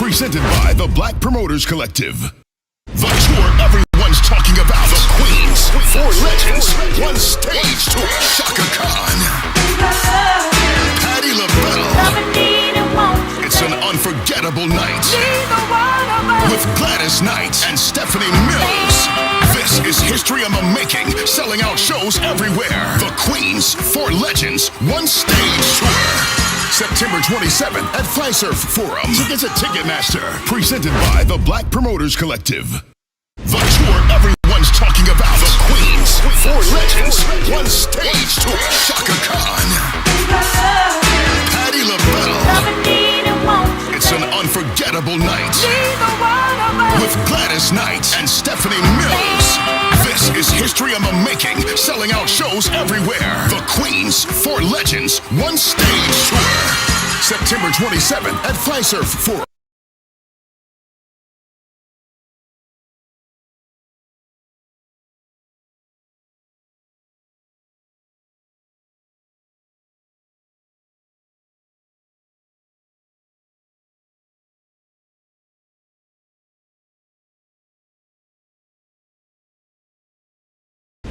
Presented by the Black Promoters Collective. The tour everyone's talking about. The Queens, 4 legends, one stage tour. Shaka Khan, Patti LaBelle. It's an unforgettable night with Gladys Knight and Stephanie Mills. This is history in the making, selling out shows everywhere. The Queens, 4 legends, one stage tour. September 27th at Flysurf Forum. Tickets at Ticketmaster. Presented by the Black Promoters Collective. The tour everyone's talking about. The Queens, 4 legends, one stage tour. Shaka Khan, Patti LaBelle. It's an unforgettable night with Gladys Knight and Stephanie Mills. This is history in the making, selling out shows everywhere. The Queens, 4 legends, one stage tour. September 27th at Flysurf Forum.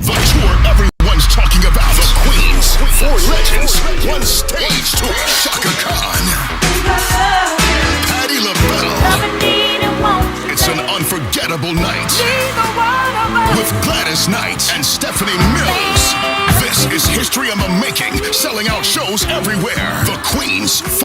The tour everyone's talking about. The Queens, 4 legends, one stage tour. Shaka Khan, Patti LaBelle. It's an unforgettable night with Gladys Knight and Stephanie Mills. This is history in the making, selling out shows everywhere. The Queens.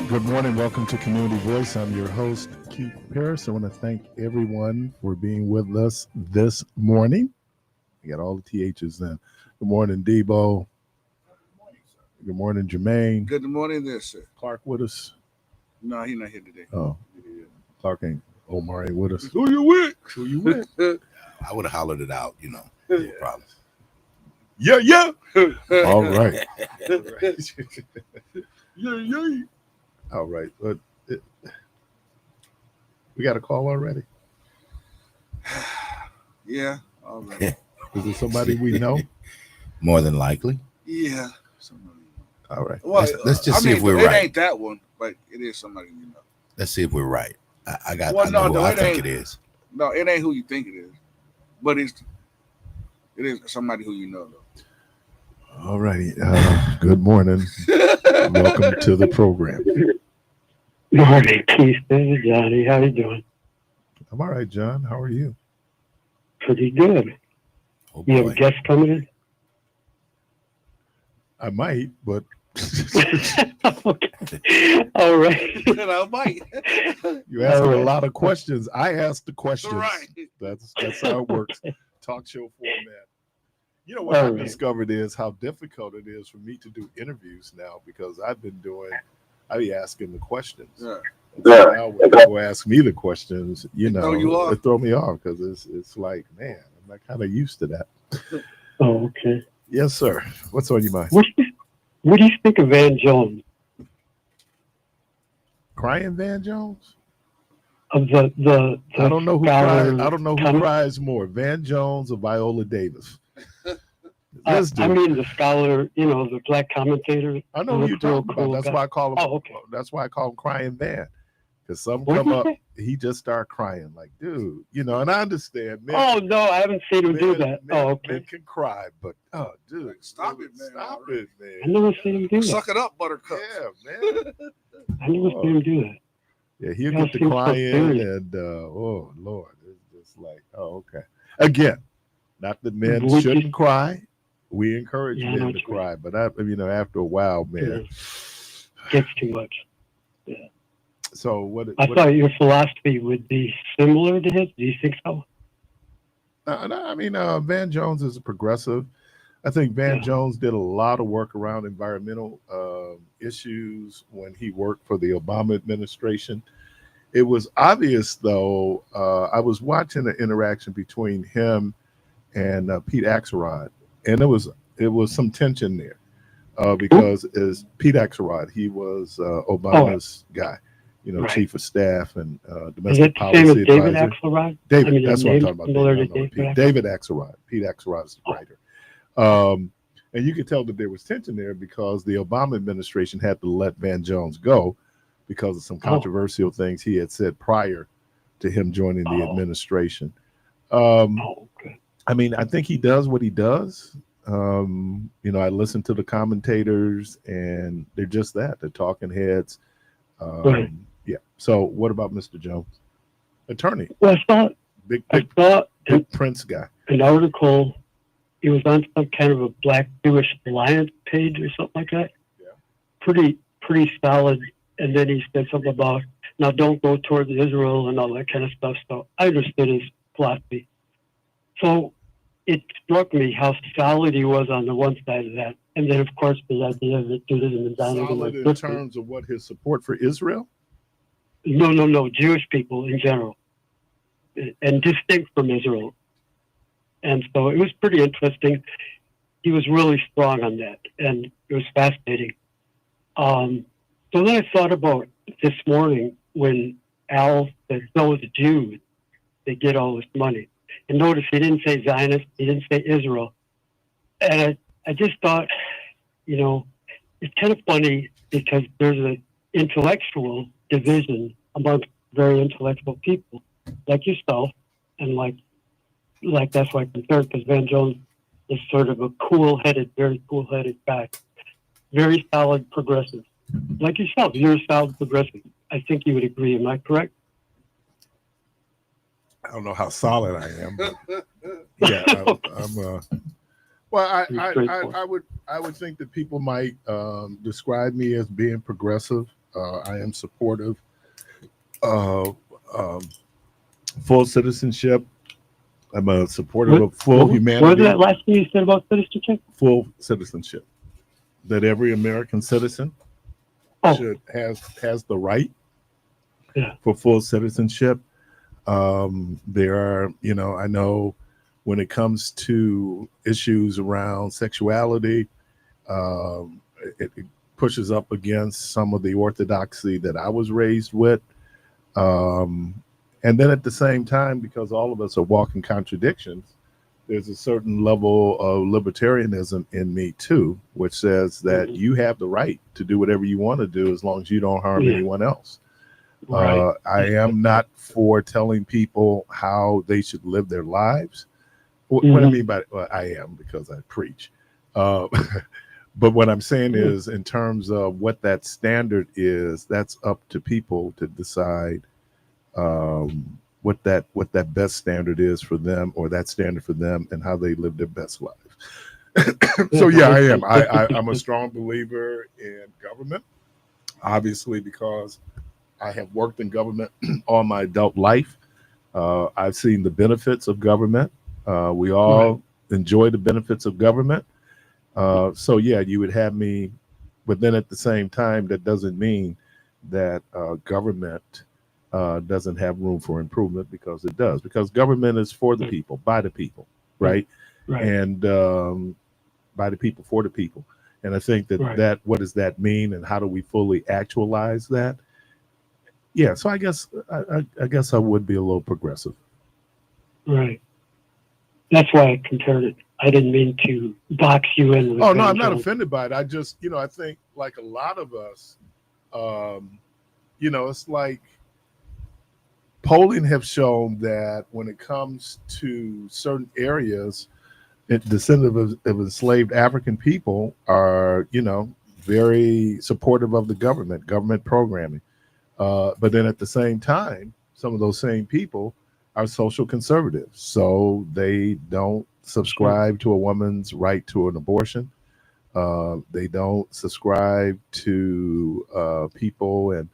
Good morning. Welcome to Community Voice. I'm your host, Keith Parris. I want to thank everyone for being with us this morning. I got all the THs in. Good morning, Debo. Good morning, Jermaine. Good morning there, sir. Clark with us? No, he's not here today. Oh, Clark ain't. Omar ain't with us. Who you with? Who you with? I would have hollered it out, No problem. Yeah. All right. Yeah. All right. But we got a call already? Yeah. All right. Is it somebody we know? More than likely. Yeah. All right. Well, let's just see if we're it right. It ain't that one, but it is somebody you know. Let's see if we're right. I know who I think it is. No, it ain't who you think it is, but it is somebody who you know, though. All righty. Good morning. Welcome to the program. Morning, Keith. This is Johnny. How you doing? I'm all right, John. How are you? Pretty good. Oh, you have a guest coming in? I might, but okay. All right. I might. You asked a lot of questions. I asked the questions. Right. That's how it works. talk show format. You know what I've discovered is how difficult it is for me to do interviews now because I be asking the questions. Yeah. So now when people ask me the questions, it throw me off because it's like, man, I'm not kind of used to that. Oh, okay. Yes, sir. What's on your mind? What do you think of Van Jones? Crying Van Jones? Of the I don't know who scholar cries. I don't know who cries more, Van Jones or Viola Davis. I mean the scholar, the black commentator. I know who you're talking about. That's why I call him. Oh, okay. That's why I call him Crying Van. Because some come up, he just start crying like, dude, and I understand. Men, oh no, I haven't seen him do that. Okay. Men can cry, but dude, stop it, man! Stop it, man! I never seen him do that. Suck it up, Buttercup. Yeah, man. I never seen him do that. Yeah, he'll get to crying, and oh Lord, it's just like, oh okay. Again, not that men shouldn't cry. We encourage men to cry, but after a while, man, gets too much. Yeah. So I thought your philosophy would be similar to his. Do you think so? Van Jones is a progressive. I think Van Jones did a lot of work around environmental issues when he worked for the Obama administration. It was obvious, though. I was watching the interaction between him and Pete Axelrod, and it was some tension there because as Pete Axelrod, he was Obama's guy. Right. Chief of staff and domestic policy advisor. David Axelrod? David, that's what I'm talking about. David Axelrod. Pete Axelrod is the writer. And you could tell that there was tension there because the Obama administration had to let Van Jones go because of some controversial things he had said prior to him joining the administration. Okay. I think he does what he does. I listen to the commentators and they're just that. They're talking heads. Right. Yeah. So what about Mr. Jones? Attorney. Well, I saw big Prince guy. An article. He was on some kind of a Black Jewish Alliance page or something like that. Yeah. Pretty solid. And then he said something about now don't go towards Israel and all that kind of stuff. So I understood his philosophy. So it struck me how solid he was on the one side of that. And then, of course, the idea that Judaism and Zionism solid in terms of what his support for Israel? No, Jewish people in general, and distinct from Israel. And so it was pretty interesting. He was really strong on that, and it was fascinating. So then I thought about this morning when Al said, "No, the Jews, they get all this money." And notice he didn't say Zionist, he didn't say Israel. And I just thought, it's kind of funny because there's an intellectual division amongst very intellectual people like yourself, and like that's why I'm concerned because Van Jones is sort of a very cool-headed guy, very solid progressive. Like yourself, you're a solid progressive. I think you would agree. Am I correct? I don't know how solid I am, but yeah, I'm. Well, I would think that people might describe me as being progressive. I am supportive of full citizenship. I'm a supporter of full humanity. What was that last thing you said about citizenship? Full citizenship. That every American citizen has the right for full citizenship. There are, I know when it comes to issues around sexuality, it pushes up against some of the orthodoxy that I was raised with. And then at the same time, because all of us are walking contradictions, there's a certain level of libertarianism in me too, which says that you have the right to do whatever you want to do as long as you don't harm anyone else. Right. I am not for telling people how they should live their lives. What I mean by I am because I preach. But what I'm saying is in terms of what that standard is, that's up to people to decide what that best standard is for them, or that standard for them, and how they live their best lives. So yeah, I am. I'm a strong believer in government, obviously, because I have worked in government all my adult life. I've seen the benefits of government. We all enjoy the benefits of government. So yeah, you would have me, but then at the same time, that doesn't mean that government doesn't have room for improvement, because it does. Because government is for the people, by the people, right? Right. And by the people, for the people. And I think that what does that mean, and how do we fully actualize that? Yeah. So I guess I would be a little progressive. Right. That's why I compared it. I didn't mean to box you in. With Oh no, I'm not Jones. offended by it. I just, I think like a lot of us, it's like polling have shown that when it comes to certain areas, descendants of enslaved African people are, very supportive of the government programming. But then at the same time, some of those same people are social conservatives. So they don't subscribe to a woman's right to an abortion. They don't subscribe to people and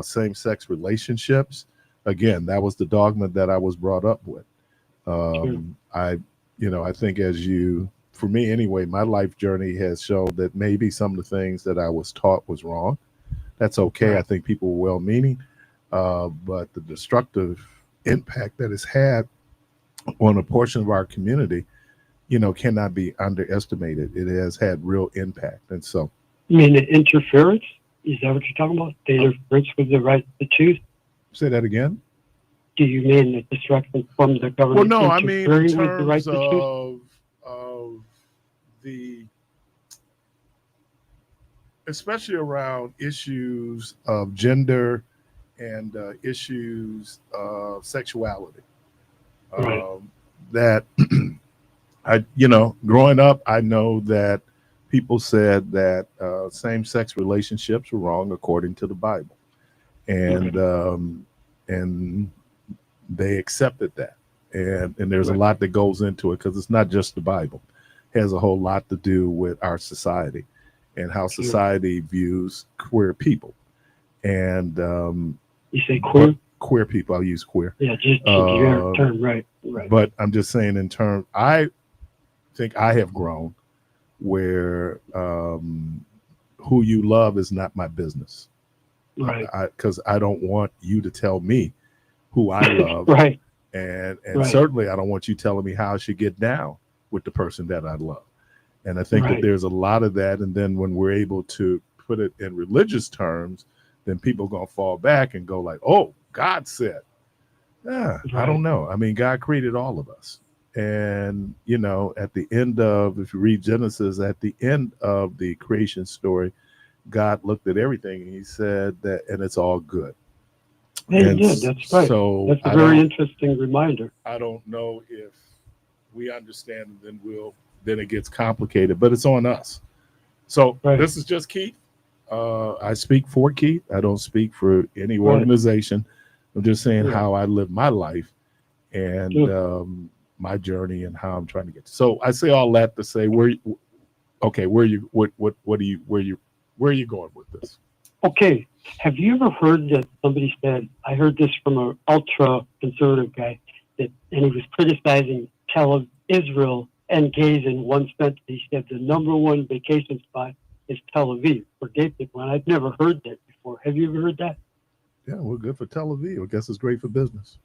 same-sex relationships. Again, that was the dogma that I was brought up with. I think for me anyway, my life journey has shown that maybe some of the things that I was taught was wrong. That's okay. I think people were well-meaning, but the destructive impact that it's had on a portion of our community, cannot be underestimated. It has had real impact. And so, you mean the interference? Is that what you're talking about? The interference with the right to choose? Say that again. Do you mean the destruction from the government? Well, no, I mean in terms right of especially around issues of gender and issues of sexuality. That growing up, I know that people said that same-sex relationships were wrong according to the Bible, and they accepted that. And there's a lot that goes into it, because it's not just the Bible. It has a whole lot to do with our society and how society views queer people. And you say queer? Queer people. I'll use queer. Yeah, just your term, right. But I'm just saying I think I have grown where who you love is not my business. Right. Because I don't want you to tell me who I love. Right. And certainly I don't want you telling me how I should get down with the person that I love. And I think that there's a lot of that. And then when we're able to put it in religious terms, then people are going to fall back and go like, oh, God said. I don't know. I mean, God created all of us. And, at the end of, if you read Genesis, at the end of the creation story, God looked at everything and he said that, and it's all good. He did. That's right. So that's a very interesting reminder. I don't know if we understand, and then it gets complicated, but it's on us. So this is just Keith. I speak for Keith. I don't speak for any organization. I'm just saying how I live my life and my journey and how I'm trying to get to. So I say all that to say, where are you going with this? Okay. Have you ever heard that somebody said, I heard this from an ultra conservative guy, and he was criticizing Israel and gays in one sentence. He said the number one vacation spot is Tel Aviv for gay people. And I've never heard that before. Have you ever heard that? Yeah, we're good for Tel Aviv. I guess it's great for business.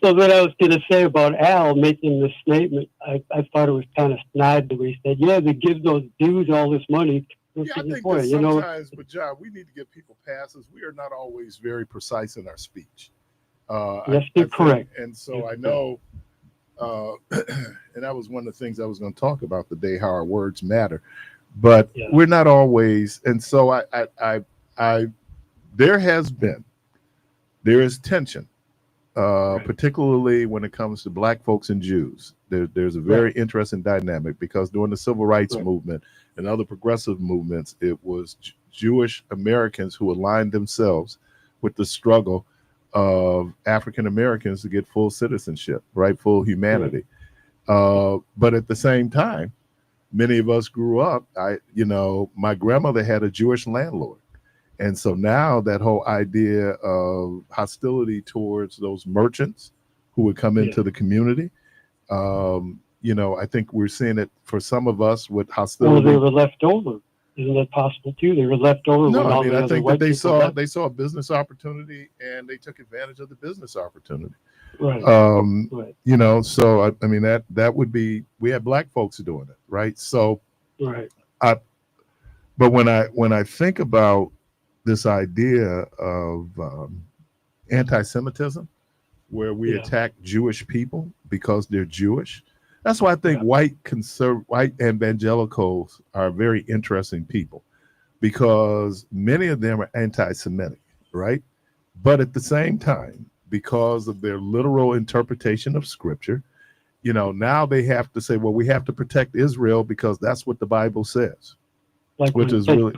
So then I was going to say about Al making this statement, I thought it was kind of snide the way he said, they give those dudes all this money. I think that sometimes, but John, we need to give people passes. We are not always very precise in our speech. Yes, you're correct. And so I know, and that was one of the things I was going to talk about today, how our words matter. But we're not always, and so there is tension, particularly when it comes to Black folks and Jews. There's a very interesting dynamic, because during the Civil Rights movement and other progressive movements, it was Jewish Americans who aligned themselves with the struggle of African Americans to get full citizenship, full humanity. But at the same time, many of us grew up, my grandmother had a Jewish landlord. And so now that whole idea of hostility towards those merchants who would come into the community. I think we're seeing it for some of us with hostility. Well, they were left over. Isn't that possible too? They were left over. No, when all the I other think white that people left. they saw a business opportunity and they took advantage of the business opportunity. Right. Right. So I mean that would be, we have black folks doing it, right? So right. But when I think about this idea of anti-Semitism, where we attack Jewish people because they're Jewish, that's why I think white evangelicals are very interesting people, because many of them are anti-Semitic, right? But at the same time, because of their literal interpretation of Scripture, now they have to say, well, we have to protect Israel because that's what the Bible says. Like which is really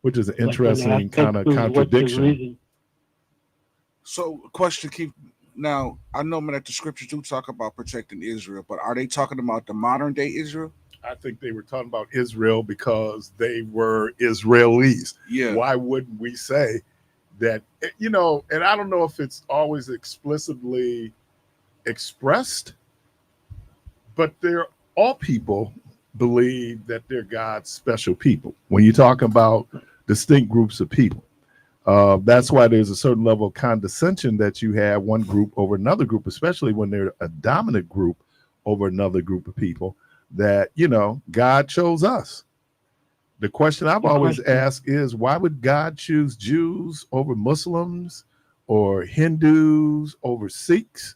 which is an like interesting kind of contradiction. So, question, Keith. Now, I know that the scriptures do talk about protecting Israel, but are they talking about the modern day Israel? I think they were talking about Israel because they were Israelis. Yeah. Why wouldn't we say that? And I don't know if it's always explicitly expressed, but all people believe that they're God's special people. When you talk about distinct groups of people, that's why there's a certain level of condescension that you have one group over another group, especially when they're a dominant group over another group of people, that, God chose us. The question I've always asked is, why would God choose Jews over Muslims or Hindus over Sikhs?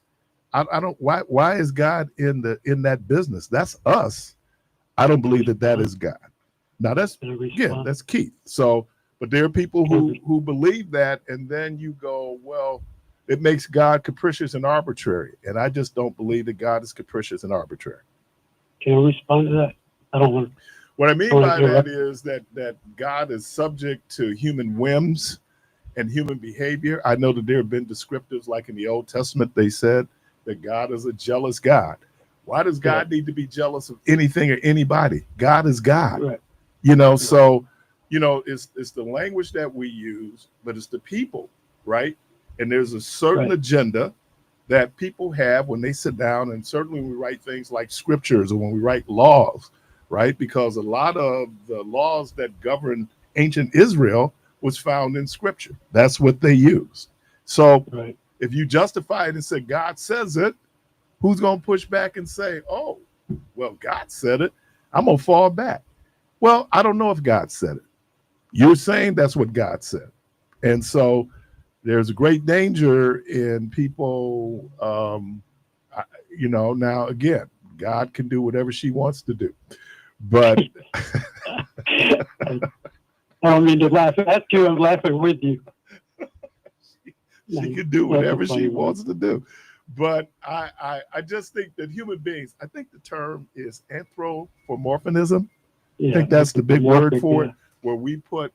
I don't, why is God in that business? That's us. I don't believe that is God. Now that's Keith. So, but there are people who believe that, and then you go, well, it makes God capricious and arbitrary, and I just don't believe that God is capricious and arbitrary. Can you respond to that? I don't want. What I mean by that is that God is subject to human whims and human behavior. I know that there have been descriptors, like in the Old Testament, they said that God is a jealous God. Why does God need to be jealous of anything or anybody? God is God. Right. So, it's the language that we use, but it's the people, right? And there's a certain agenda that people have when they sit down, and certainly when we write things like scriptures or when we write laws, right? Because a lot of the laws that govern ancient Israel was found in Scripture. That's what they used. So if you justify it and say God says it, who's going to push back and say, oh, well, God said it, I'm going to fall back? Well, I don't know if God said it. You're saying that's what God said. And so there's a great danger in people, now, again, God can do whatever she wants to do. But I don't mean to laugh at you. I'm laughing with you. She can do whatever she wants to do. But I just think that human beings, I think the term is anthropomorphism. I think that's the big word for it, where we put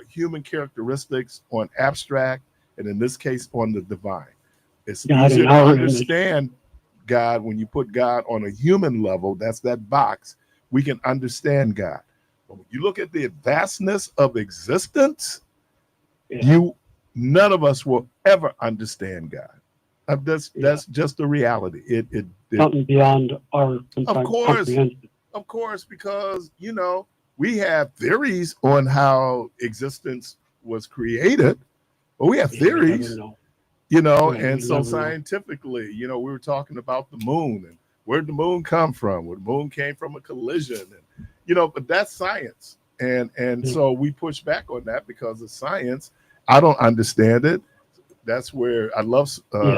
human characteristics on abstract, and in this case, on the divine. It's easier to understand God when you put God on a human level. That's that box. We can understand God. But when you look at the vastness of existence, none of us will ever understand God. That's just the reality. It something beyond our comprehension. Of course, because we have theories on how existence was created, but we have theories, and so scientifically, we were talking about the moon and where did the moon come from? Well, the moon came from a collision, and but that's science, and so we push back on that because of science. I don't understand it. That's where I love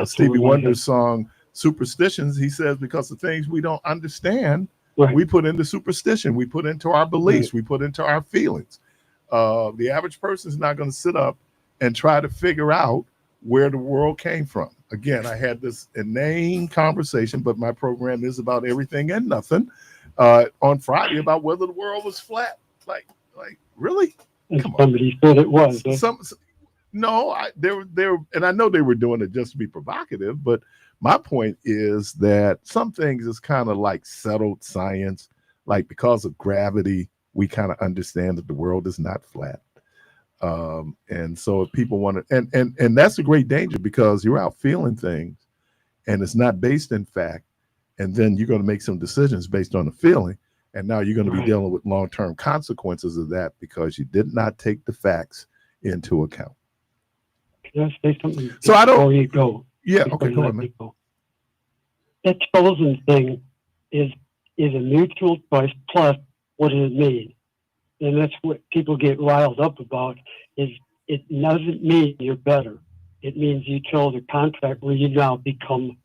Stevie Wonder's song Superstitions. He says, because the things we don't understand, we put into superstition, we put into our beliefs, we put into our feelings. The average person is not going to sit up and try to figure out where the world came from. Again, I had this inane conversation, but my program is about everything and nothing on Friday about whether the world was flat. Like really? Somebody said it was. No, and I know they were doing it just to be provocative, but my point is that some things is kind of like settled science. Like, because of gravity, we kind of understand that the world is not flat. And so if people want to, and that's a great danger, because you're out feeling things and it's not based in fact, and then you're going to make some decisions based on a feeling, and now you're going to be dealing with long-term consequences of that because you did not take the facts into account. Can I say something? So I don't. Before you go. Yeah. Okay. Go ahead, man. That chosen thing is a mutual choice. Plus, what does it mean? And that's what people get riled up about. Is it doesn't mean you're better. It means you chose a contract where you now become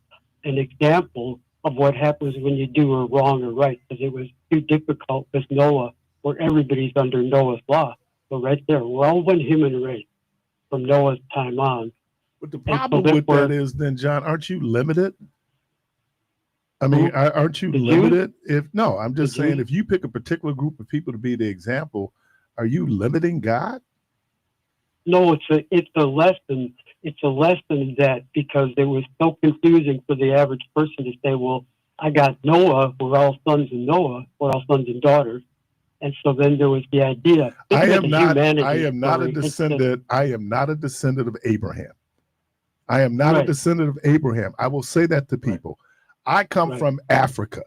an example of what happens when you do a wrong or right. Because it was too difficult with Noah, where everybody's under Noah's law. So right there, we're all one human race from Noah's time on. But the problem with that is, then, John, aren't you limited? I mean, aren't you limited? I'm just saying, if you pick a particular group of people to be the example, are you limiting God? No, it's a lesson. It's a lesson that because it was so confusing for the average person to say, well, I got Noah, we're all sons of Noah, we're all sons and daughters. And so then there was the idea. I am not a descendant of Abraham. I am not a descendant of Abraham. I will say that to people. I come from Africa.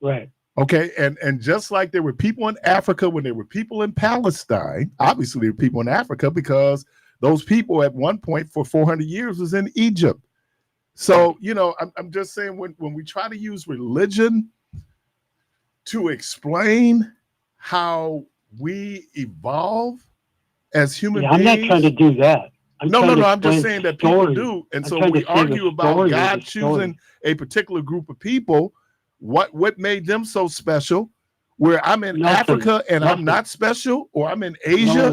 Right. Okay. And just like there were people in Africa when there were people in Palestine, obviously there were people in Africa because those people at one point for 400 years was in Egypt. So, I'm just saying when we try to use religion to explain how we evolve as human beings. I'm not trying to do that. I'm just saying that people do. And so we argue about God choosing a particular group of people. What made them so special? Where I'm in Africa and I'm not special, or I'm in Asia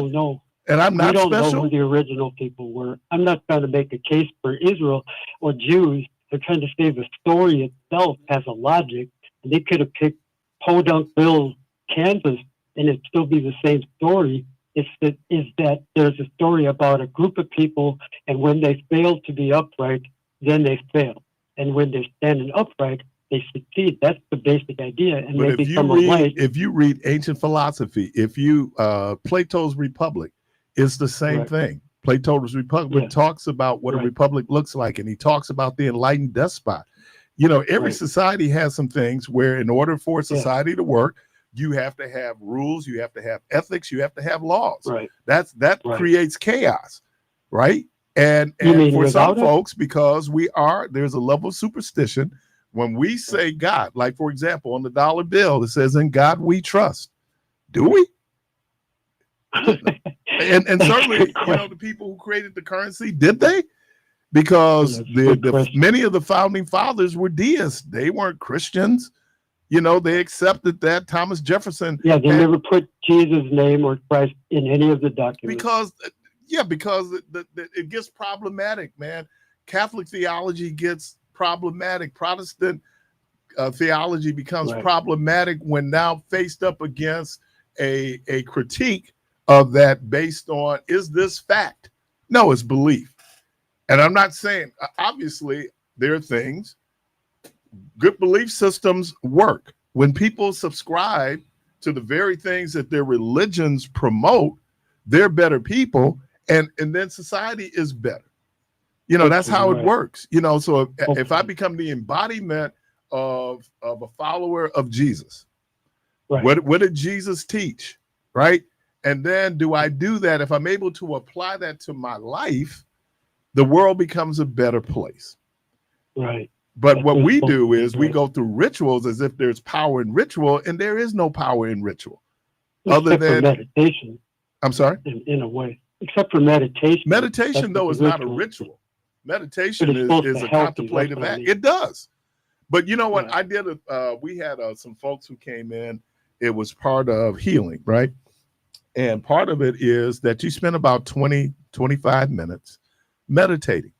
and I'm not special. We don't know who the original people were. I'm not trying to make a case for Israel or Jews. They're trying to say the story itself has a logic. And they could have picked Podunkville, Kansas, and it'd still be the same story. Is that there's a story about a group of people, and when they fail to be upright, then they fail. And when they're standing upright, they succeed. That's the basic idea. And but if you read ancient philosophy, if you Plato's Republic, it's the same thing. Plato's Republic talks about what a republic looks like, and he talks about the enlightened despot. Every society has some things where in order for a society to work, you have to have rules, you have to have ethics, you have to have laws. Right. That creates chaos, right? And for some folks, because there's a level of superstition. When we say God, like for example, on the dollar bill, it says, "In God we trust." Do we? and certainly, the people who created the currency, did they? Because many of the founding fathers were deists. They weren't Christians. They accepted that. Thomas Jefferson. Yeah, they never put Jesus' name or Christ in any of the documents. Because it gets problematic, man. Catholic theology gets problematic. Protestant theology becomes problematic when now faced up against a critique of that based on, is this fact? No, it's belief. And I'm not saying, obviously, there are things. Good belief systems work. When people subscribe to the very things that their religions promote, they're better people, and then society is better. That's how it works. So if I become the embodiment of a follower of Jesus, what did Jesus teach? Right? And then do I do that? If I'm able to apply that to my life, the world becomes a better place. Right. But what we do is we go through rituals as if there's power in ritual, and there is no power in ritual. Except for meditation. I'm sorry? In a way. Except for meditation. Meditation, though, is not a ritual. Meditation is a contemplative act. It does. But you know what? I did we had some folks who came in. It was part of healing, right? And part of it is that you spend about 20, 25 minutes meditating.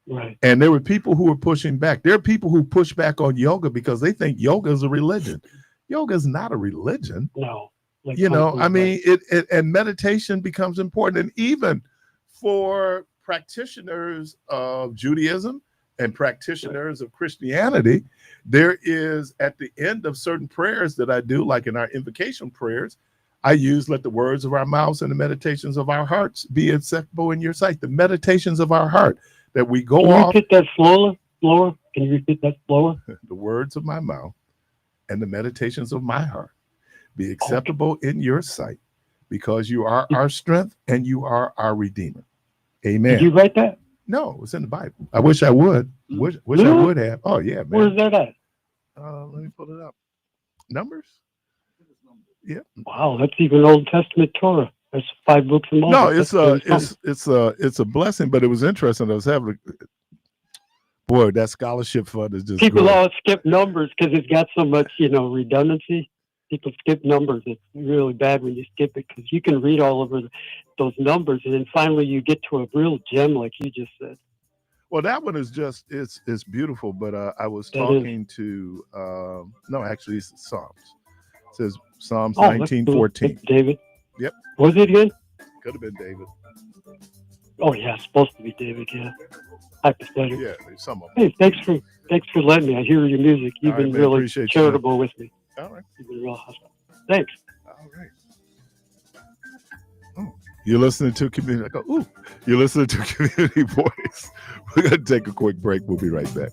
Right. And there were people who were pushing back. There are people who push back on yoga because they think yoga is a religion. Yoga is not a religion. No. And meditation becomes important. And even for practitioners of Judaism and practitioners of Christianity, there is, at the end of certain prayers that I do, like in our invocation prayers, I use, "Let the words of our mouths and the meditations of our hearts be acceptable in your sight." The meditations of our heart. That we go off. Can you repeat that slowly? slower? Can you repeat that slower? The words of my mouth and the meditations of my heart be acceptable in your sight, because you are our strength and you are our Redeemer. Amen. Did you write that? No, it's in the Bible. I wish I would. Wish I would have. Oh yeah, man. Where's that at? Let me pull it up. Numbers. Yeah. Wow, that's even Old Testament Torah. There's 5 books of Moses. No, it's a blessing, but it was interesting. I was having boy, that scholarship fund is just people growing. always skip numbers because it's got so much, redundancy. People skip numbers. It's really bad when you skip it because you can read all over those numbers, and then finally you get to a real gem, like you just said. Well, that one is just it's beautiful. But I was talking to no, actually it's Psalms. It says Psalms 19:14. David. Yep. Was it again? Could have been David. Oh yeah, it's supposed to be David. Yeah. Hypothetical. Yeah, some of them. Hey, thanks for letting me. I hear your music. You've been really charitable with me. All right. You've been real hospitable. Thanks. All right. Oh, you're listening to Community. I go, ooh, you're listening to Community Voice. We're going to take a quick break. We'll be right back.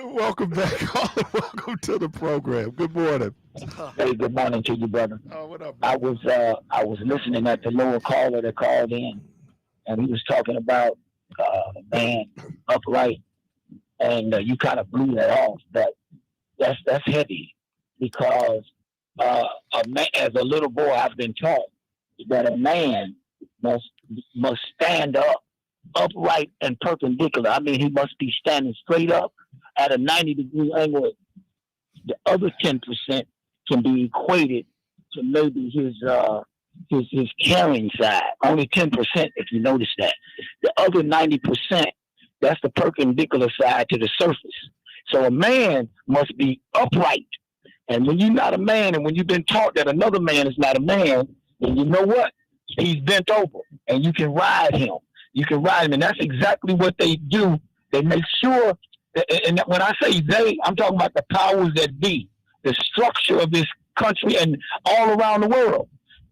Welcome back, caller. Welcome to the program. Good morning. Hey, good morning to you, brother. Oh, what up, I brother? was listening at the lower caller that called in, and he was talking about man upright, and you kind of blew that off. But that's heavy because a man, as a little boy, I've been taught that a man must stand up, upright and perpendicular. I mean, he must be standing straight up at a 90-degree angle. The other 10% can be equated to maybe his carrying side. Only 10%, if you notice that. The other 90%, that's the perpendicular side to the surface. So a man must be upright. And when you're not a man, and when you've been taught that another man is not a man, then you know what? He's bent over, and you can ride him. You can ride him, and that's exactly what they do. They make sure that, and when I say they, I'm talking about the powers that be, the structure of this country and all around the world,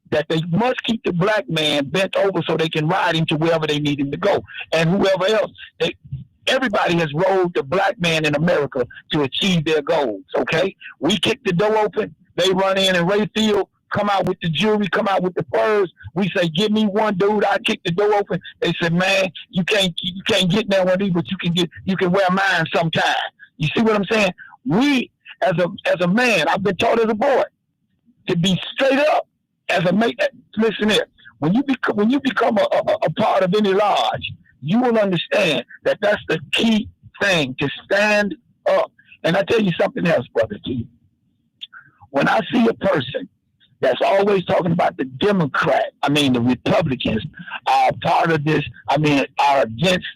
that they must keep the black man bent over so they can ride him to wherever they need him to go. And whoever else, everybody has rode the black man in America to achieve their goals, okay? We kick the door open, they run in and Rayfield come out with the jewelry, come out with the furs. We say, give me one, dude. I kick the door open. They said, man, you can't get that one, but you can wear mine sometime. You see what I'm saying? We, as a man, I've been taught as a boy to be straight up as a mate. Listen here, when you become a part of any lodge, you will understand that that's the key thing, to stand up. And I tell you something else, brother T. When I see a person that's always talking about the the Republicans are part of this, are against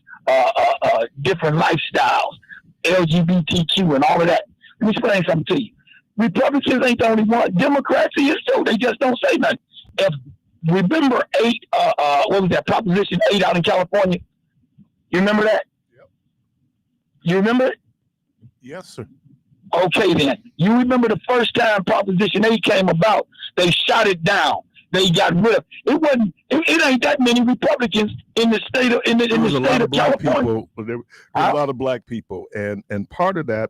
different lifestyles, LGBTQ and all of that. Let me explain something to you. Republicans ain't the only one. Democrats is too. They just don't say nothing. Remember what was that, Proposition 8 out in California? You remember that? Yep. You remember it? Yes, sir. Okay, then. You remember the first time Proposition 8 came about, they shot it down. They got rid of it. It ain't that many Republicans in the state of California. There were a lot of black people, and part of that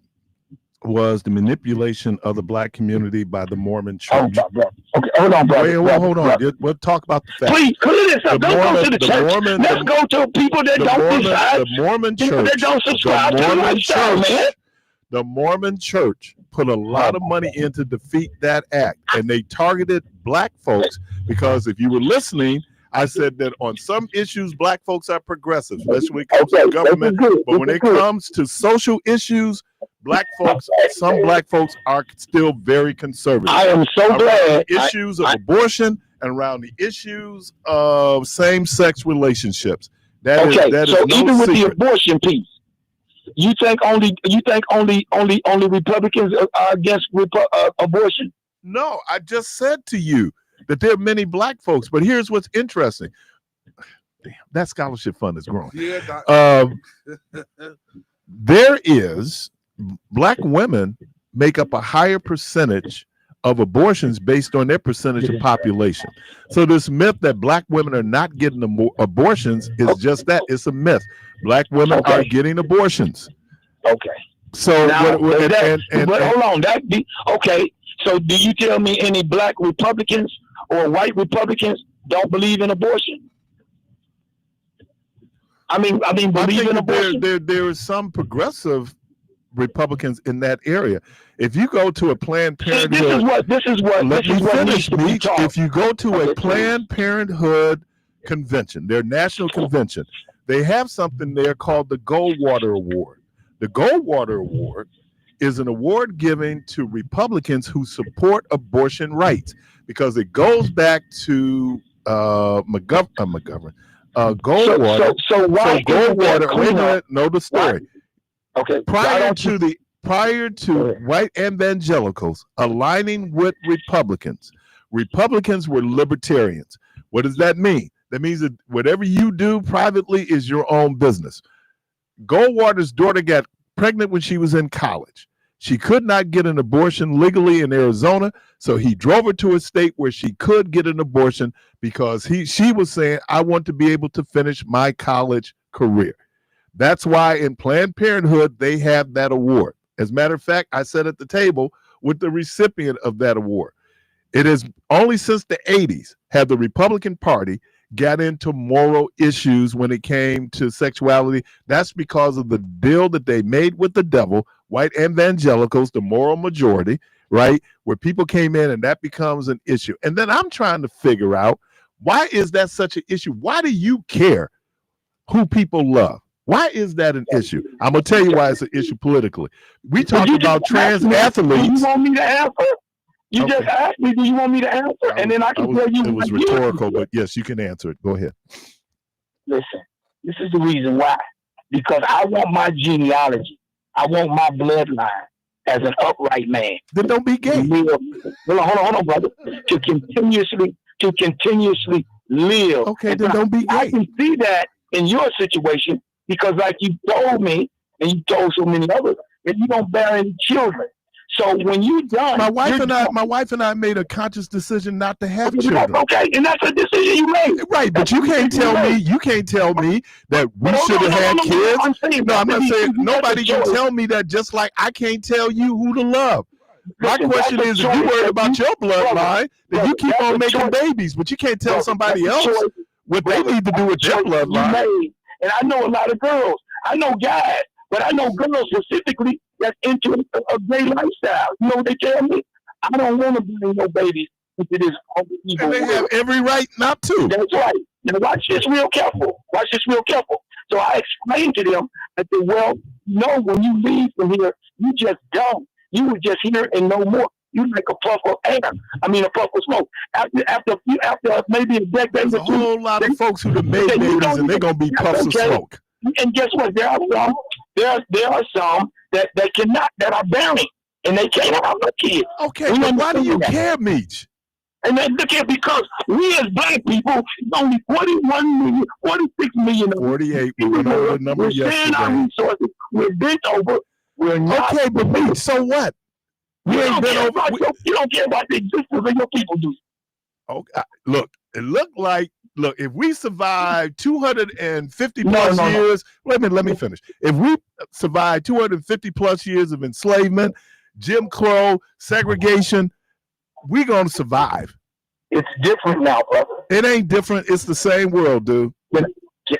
was the manipulation of the black community by the Mormon church. Oh, bro. Okay, hold on, brother. Hold on. We'll talk about the facts. Please, clear this up. Don't go to the church. Let's go to people that don't decide. The Mormon church. People that don't subscribe to the lifestyle, man. The Mormon church put a lot of money in to defeat that act, and they targeted black folks because if you were listening, I said that on some issues, black folks are progressive, especially when it comes to government. But when it comes to social issues, some black folks are still very conservative. I am so glad. The issues of abortion and around the issues of same-sex relationships. That is so no even with secret. the abortion piece, you think only Republicans are against abortion? No, I just said to you that there are many black folks, but here's what's interesting. Damn, that scholarship fund is growing. Yeah, there is black women make up a higher percentage of abortions based on their percentage of population. So this myth that black women are not getting abortions is just that. It's a myth. Black women are getting abortions. Okay. So now, hold on. Okay. So do you tell me any black Republicans or white Republicans don't believe in abortion? Believe in abortion. There is some progressive Republicans in that area. If you go to a Planned Parenthood, this is what needs to be taught. If you go to a Planned Parenthood convention, their national convention, they have something there called the Goldwater Award. The Goldwater Award is an award given to Republicans who support abortion rights because it goes back to Goldwater. So why Goldwater? Wait a minute, know the story. Why? Okay. Prior to white evangelicals aligning with Republicans were libertarians. What does that mean? That means that whatever you do privately is your own business. Goldwater's daughter got pregnant when she was in college. She could not get an abortion legally in Arizona, so he drove her to a state where she could get an abortion because she was saying, I want to be able to finish my college career. That's why in Planned Parenthood, they have that award. As a matter of fact, I sat at the table with the recipient of that award. It is only since the 80s have the Republican Party got into moral issues when it came to sexuality. That's because of the deal that they made with the devil, white evangelicals, the moral majority, right? Where people came in and that becomes an issue. And then I'm trying to figure out, why is that such an issue? Why do you care who people love? Why is that an issue? I'm going to tell you why it's an issue politically. We talk about trans athletes. Do you want me to answer? You just asked me, do you want me to answer? And then I can tell you. It was rhetorical, but yes, you can answer it. Go ahead. Listen, this is the reason why. Because I want my genealogy. I want my bloodline as an upright man. Then don't be gay. Hold on, brother. To continuously live. Okay, then don't be gay. I can see that in your situation because, like you told me, and you told so many others, that you don't bear any children. So when you done, my wife and I made a conscious decision not to have children. Okay, and that's a decision you made. Right, but you can't tell me that we should have had kids. I'm not saying nobody can tell me that, just like I can't tell you who to love. My question is, if you worried about your bloodline, then you keep on making babies, but you can't tell somebody else what they need to do with your bloodline. And I know a lot of girls. I know guys, but I know girls specifically that's into a gay lifestyle. You know what they tell me? I don't want to bring no babies into this evil and they have every right not to. That's right. Now watch this real careful. So I explained to them, I said, well, no, when you leave from here, you just don't. You were just here and no more. You like a puff of air. A puff of smoke. After maybe a decade There's a whole lot of folks who have made babies and they're going to be puffs of smoke. And guess what? There are some that cannot, that are bearing, and they can't have no kids. Okay, but why do you care, Meech? And then look at, because we as black people, only 41 million, 46 million. 48. We went over the number yesterday. Our resources. We're bent over. We're not. Okay, but Meech, so what? You ain't been over. You don't care about the existence of your people, do you? Okay, look, it looked like. Look, if we survive 250 plus years, let me finish. If we survive 250 plus years of enslavement, Jim Crow, segregation, we're going to survive. It's different now, brother. It ain't different. It's the same world, dude.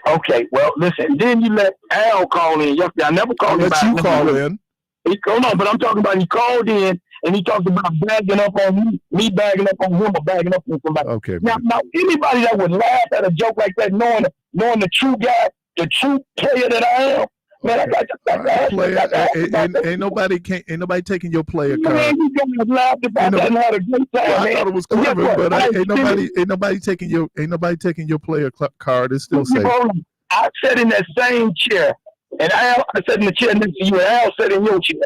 Okay, well, listen. Then you let Al call in. I never called him. Let you call in. No, but I'm talking about he called in and he talked about bagging up on me bagging up on him or bagging up on somebody. Okay. Now anybody that would laugh at a joke like that, knowing the true guy, the true player that I am, man, ain't nobody taking your player card. Man, you guys laughed about that and had a great time. Well, I thought it was clever, but ain't nobody taking your player card. It's still safe. I sat in that same chair, and I sat in the chair next to you, and Al sat in your chair.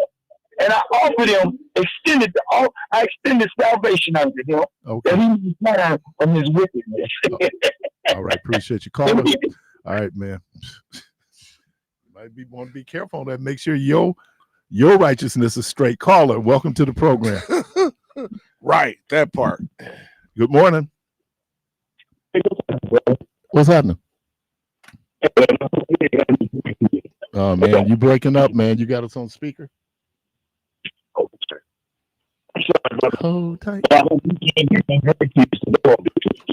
And I offered him, I extended salvation unto him. Okay. And he returned from his wickedness. All right, appreciate you calling. All right, man. Might want to be careful on that. Make sure your righteousness is straight. Caller, welcome to the program. Right, that part. Good morning. What's happening? Oh man, you breaking up, man. You got us on speaker? Hold tight.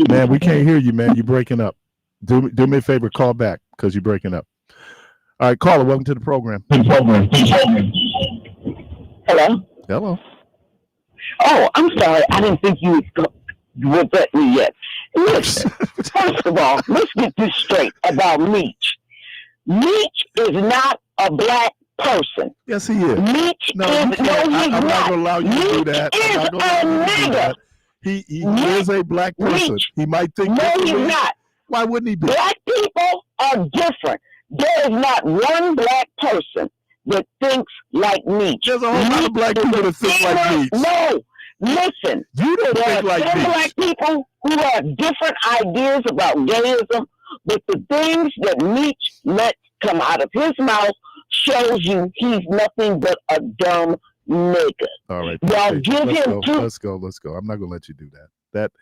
Man, we can't hear you, man. You breaking up. Do me a favor, call back because you're breaking up. All right, caller, welcome to the program. Hello? Hello. Oh, I'm sorry. I didn't think you would let me yet. Listen, first of all, let's get this straight about Meech. Meech is not a black person. Yes, he is. Meech no, is, I'm not going to allow you to do that. Is a nigger. He is a black person. He might think no, he's not. Why wouldn't he be? Black people are different. There is not one black person that thinks like Meech. There's a whole lot of black people that think like Meech. No, listen. You don't think like Meech. There are some black people who have different ideas about gayism, but the things that Meech lets come out of his mouth shows you he's nothing but a dumb nigga. All right. Let's go. I'm not gonna let you do that.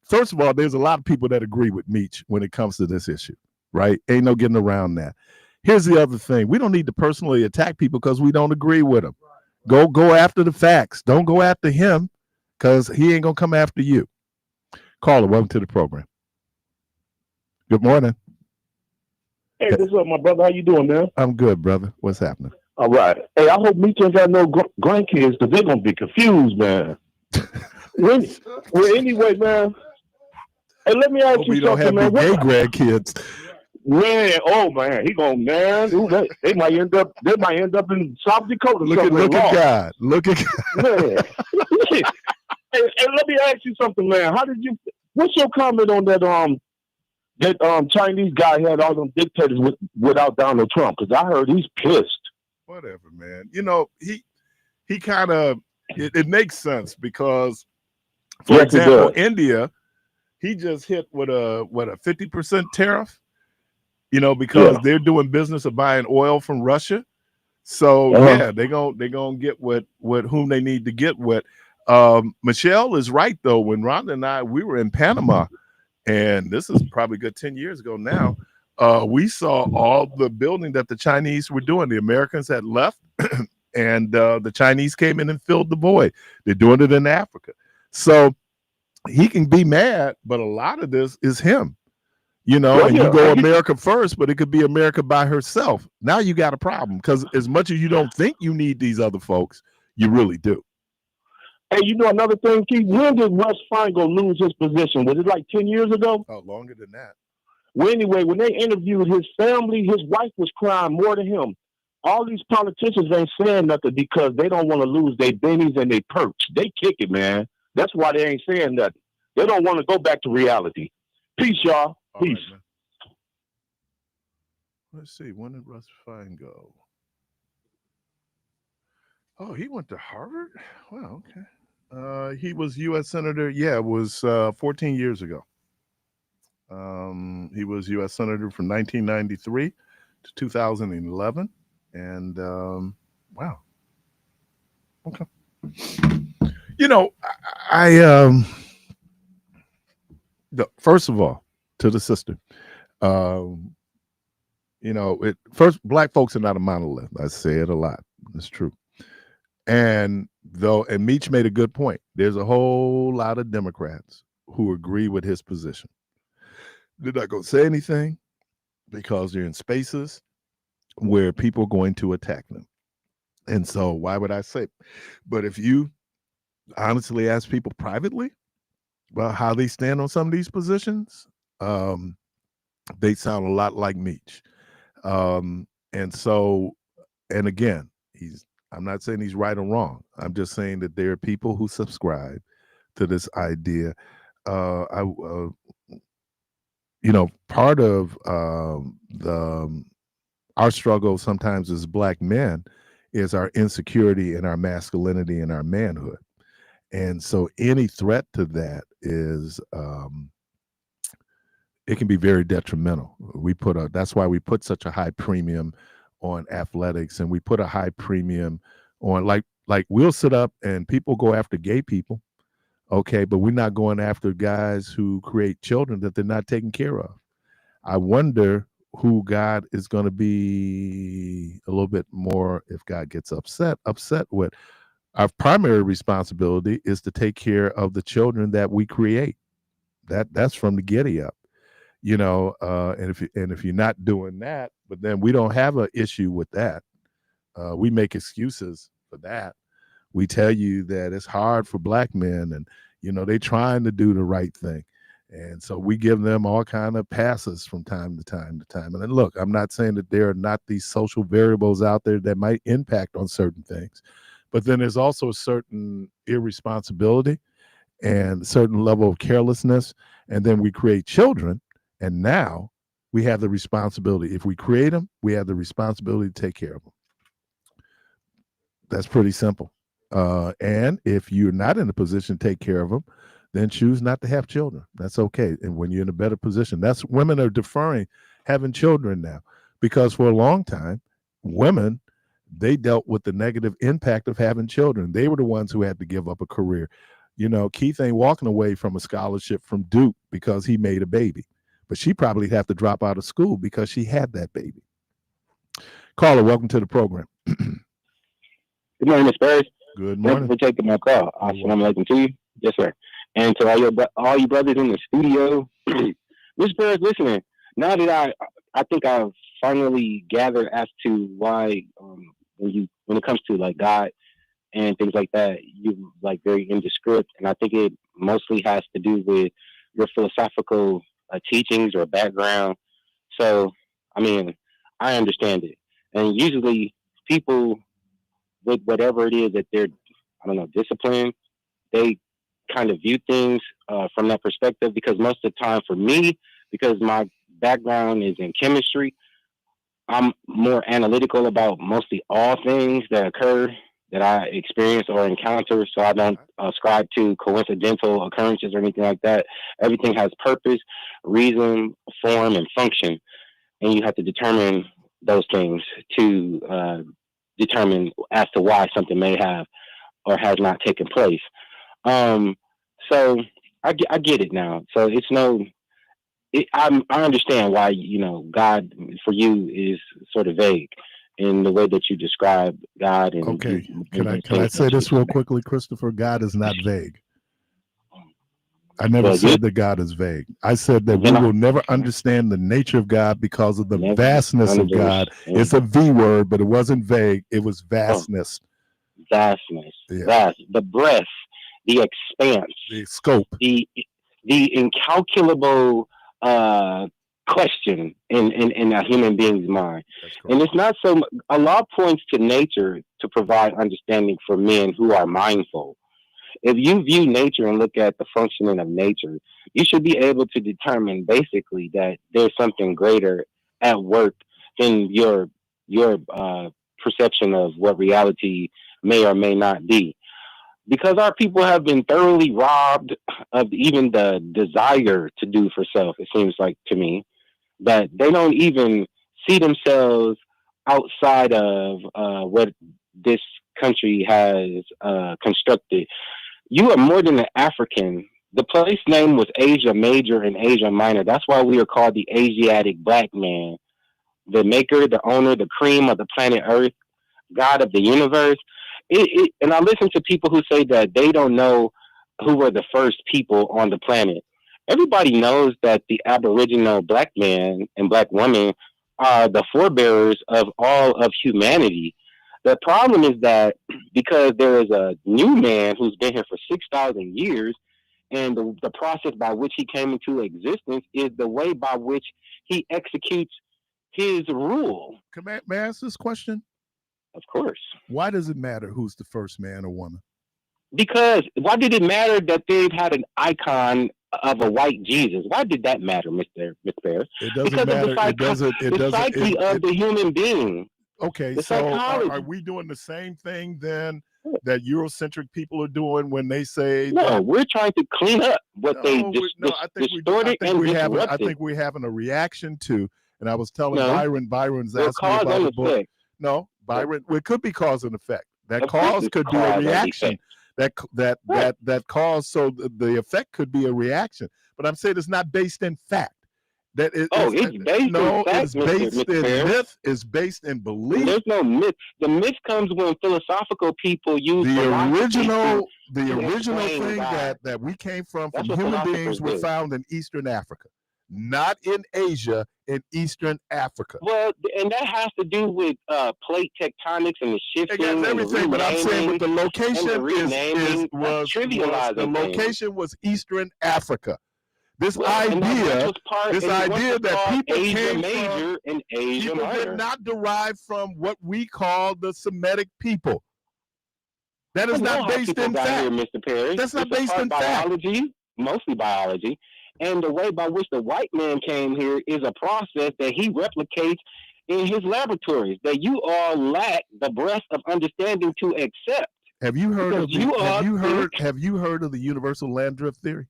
First of all, there's a lot of people that agree with Meech when it comes to this issue, right? Ain't no getting around that. Here's the other thing. We don't need to personally attack people because we don't agree with them. Go after the facts. Don't go after him because he ain't going to come after you. Caller, welcome to the program. Good morning. Hey, what's up, my brother? How you doing, man? I'm good, brother. What's happening? All right. Hey, I hope Meech ain't got no grandkids because they're going to be confused, man. well, anyway, man. Hey, let me ask you something, man. Gay grandkids. Man, oh man, he gonna they might end up in South Dakota. Look at God. Look at God. Man. hey, let me ask you something, man. What's your comment on that Chinese guy had all them dictators without Donald Trump? Because I heard he's pissed. Whatever, man. You know, he kind of it makes sense because, for example, India, he just hit with a 50% tariff. You know, because they're doing business of buying oil from Russia. So they're gonna get with whom they need to get with. Michelle is right though. When Rhonda and we were in Panama, and this is probably a good 10 years ago now, we saw all the building that the Chinese were doing. The Americans had left, and the Chinese came in and filled the void. They're doing it in Africa. So he can be mad, but a lot of this is him. You know, and you go America first, but it could be America by herself. Now you got a problem because as much as you don't think you need these other folks, you really do. Hey, you know another thing, Keith? When did Russ Feingold lose his position? Was it like 10 years ago? Oh, longer than that. Well, anyway, when they interviewed his family, his wife was crying more than him. All these politicians ain't saying nothing because they don't want to lose their bennies and their perks. They kick it, man. That's why they ain't saying nothing. They don't want to go back to reality. Peace, y'all. Peace. Right, let's see. When did Russ Feingold? Oh, he went to Harvard? Wow, okay. He was U.S. Senator. Yeah, it was 14 years ago. He was U.S. Senator from 1993 to 2011. And wow. Okay. You know, first of all, to the sister, you know, first, black folks are not a monolith. I say it a lot. It's true. And Meech made a good point. There's a whole lot of Democrats who agree with his position. They're not going to say anything because they're in spaces where people are going to attack them. And so why would I say? But if you honestly ask people privately about how they stand on some of these positions, they sound a lot like Meech. And again, I'm not saying he's right or wrong. I'm just saying that there are people who subscribe to this idea. You know, part of our struggle sometimes as Black men is our insecurity and our masculinity and our manhood. And so any threat to that is it can be very detrimental. That's why we put such a high premium on athletics, and we put a high premium on like we'll sit up and people go after gay people, okay, but we're not going after guys who create children that they're not taking care of. I wonder who God is going to be a little bit more, if God gets upset with. Our primary responsibility is to take care of the children that we create. That's from the giddy up, you know. And if you're not doing that, but then we don't have an issue with that. We make excuses for that. We tell you that it's hard for Black men, and you know they're trying to do the right thing, and so we give them all kind of passes from time to time. And then look, I'm not saying that there are not these social variables out there that might impact on certain things. But then there's also a certain irresponsibility and a certain level of carelessness. And then we create children. And now we have the responsibility. If we create them, we have the responsibility to take care of them. That's pretty simple. And if you're not in a position to take care of them, then choose not to have children. That's okay. And when you're in a better position, that's women are deferring having children now. Because for a long time, women, they dealt with the negative impact of having children. They were the ones who had to give up a career. You know, Keith ain't walking away from a scholarship from Duke because he made a baby, but she probably have to drop out of school because she had that baby. Caller, welcome to the program. Good morning, Ms. Parris. Good Thank you morning. for taking my call. Assalamu alaikum to you. Yes, sir. And to all you brothers in the studio. Ms. Parris, listening. Now that I think I've finally gathered as to why when it comes to like God and things like that, you like very indescript, and I think it mostly has to do with your philosophical teachings or background. So, I mean, I understand it, and usually people with whatever it is that they're, I don't know, disciplined, they kind of view things from that perspective. Because most of the time, for me, because my background is in chemistry, I'm more analytical about mostly all things that occur that I experience or encounter. So I don't ascribe to coincidental occurrences or anything like that. Everything has purpose, reason, form, and function. And you have to determine those things to determine as to why something may have or has not taken place. So I get it now. So it's no, I understand why, God for you is sort of vague in the way that you describe God. And okay, can I say this real quickly, Christopher? God is not vague. I never said that God is vague. I said that we will never understand the nature of God because of the vastness of God. It's a V word, but it wasn't vague. It was vastness. Vastness. Yeah. Vast. The breadth, the expanse, the scope, the incalculable question in a human being's mind. And it's not so, a law points to nature to provide understanding for men who are mindful. If you view nature and look at the functioning of nature, you should be able to determine basically that there's something greater at work than your perception of what reality may or may not be. Because our people have been thoroughly robbed of even the desire to do for self, it seems like to me, that they don't even see themselves outside of what this country has constructed. You are more than an African. The place name was Asia Major and Asia Minor. That's why we are called the Asiatic black man, the maker, the owner, the cream of the planet Earth, God of the universe. And I listen to people who say that they don't know who were the first people on the planet. Everybody knows that the Aboriginal black man and black woman are the forebearers of all of humanity. The problem is that because there is a new man who's been here for 6,000 years, and the process by which he came into existence is the way by which he executes his rule. May I ask this question? Of course. Why does it matter who's the first man or woman? Because why did it matter that they've had an icon of a white Jesus? Why did that matter, Mr. Parris? It doesn't matter. The psyche of the human being. Okay, so are we doing the same thing then that Eurocentric people are doing when they say? No, we're trying to clean up what they distorted and disrupted. I think we're having a reaction to. And I was telling Byron's asked me about the book. No, Byron, it could be cause and effect. That cause could be a reaction. That cause, so the effect could be a reaction. But I'm saying it's not based in fact. That it's based in fact, it's based in myth. It's based in belief. There's no myth. The myth comes when philosophical people use the original thing that we came from human beings were found in Eastern Africa, not in Asia, in Eastern Africa. Well, and that has to do with plate tectonics and the shifting. It everything, but I'm saying with the location the location was Eastern Africa. This idea that people came Major and Asia Minor did not derive from what we call the Semitic people. That is not based in fact. Here, Mr. Parris. That's not based in biology, fact. Mostly biology. And the way by which the white man came here is a process that he replicates in his laboratories that you all lack the breadth of understanding to accept. Have you heard of the universal land drift theory?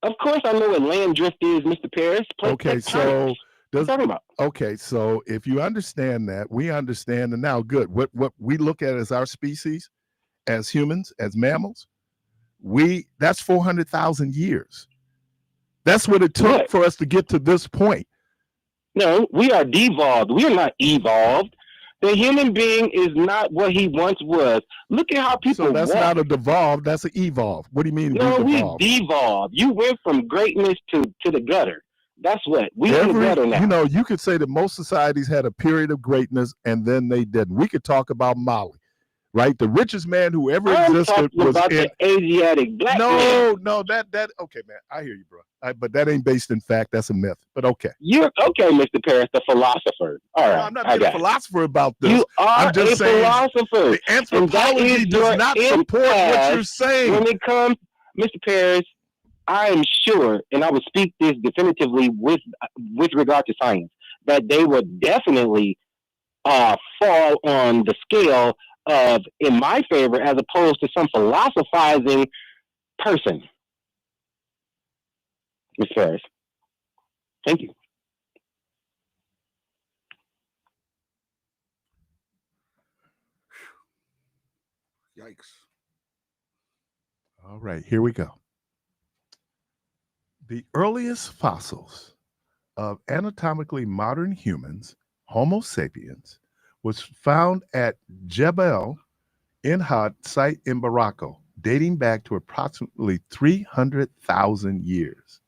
Of course, I know what land drift is, Mr. Parris. Okay, so so if you understand that, we understand, and now good. What we look at as our species, as humans, as mammals, that's 400,000 years. That's what it took for us to get to this point. No, we are devolved. We are not evolved. The human being is not what he once was. Look at how people So that's walk. not a devolve. That's an evolve. What do you mean No, we we devolved? devolved. You went from greatness to the gutter. That's what we in the gutter now. You know, you could say that most societies had a period of greatness and then they didn't. We could talk about Mali, right? The richest man who ever I'm existed talking was about in. the Asiatic black man. No, that okay, man. I hear you, bro. But that ain't based in fact. That's a myth. But okay. You're okay, Mr. Parris, the philosopher. All right, no, I'm not being a philosopher about this. You are I'm just a saying philosopher. the anthropology does not support what you're saying. When it comes, Mr. Parris, I am sure, and I would speak this definitively with regard to science, that they would definitely fall on the scale of in my favor as opposed to some philosophizing person. Mr. Parris. Thank you. Yikes. All right, here we go. The earliest fossils of anatomically modern humans, Homo sapiens, was found at Jebel Inhad site in Morocco, dating back to approximately 300,000 years.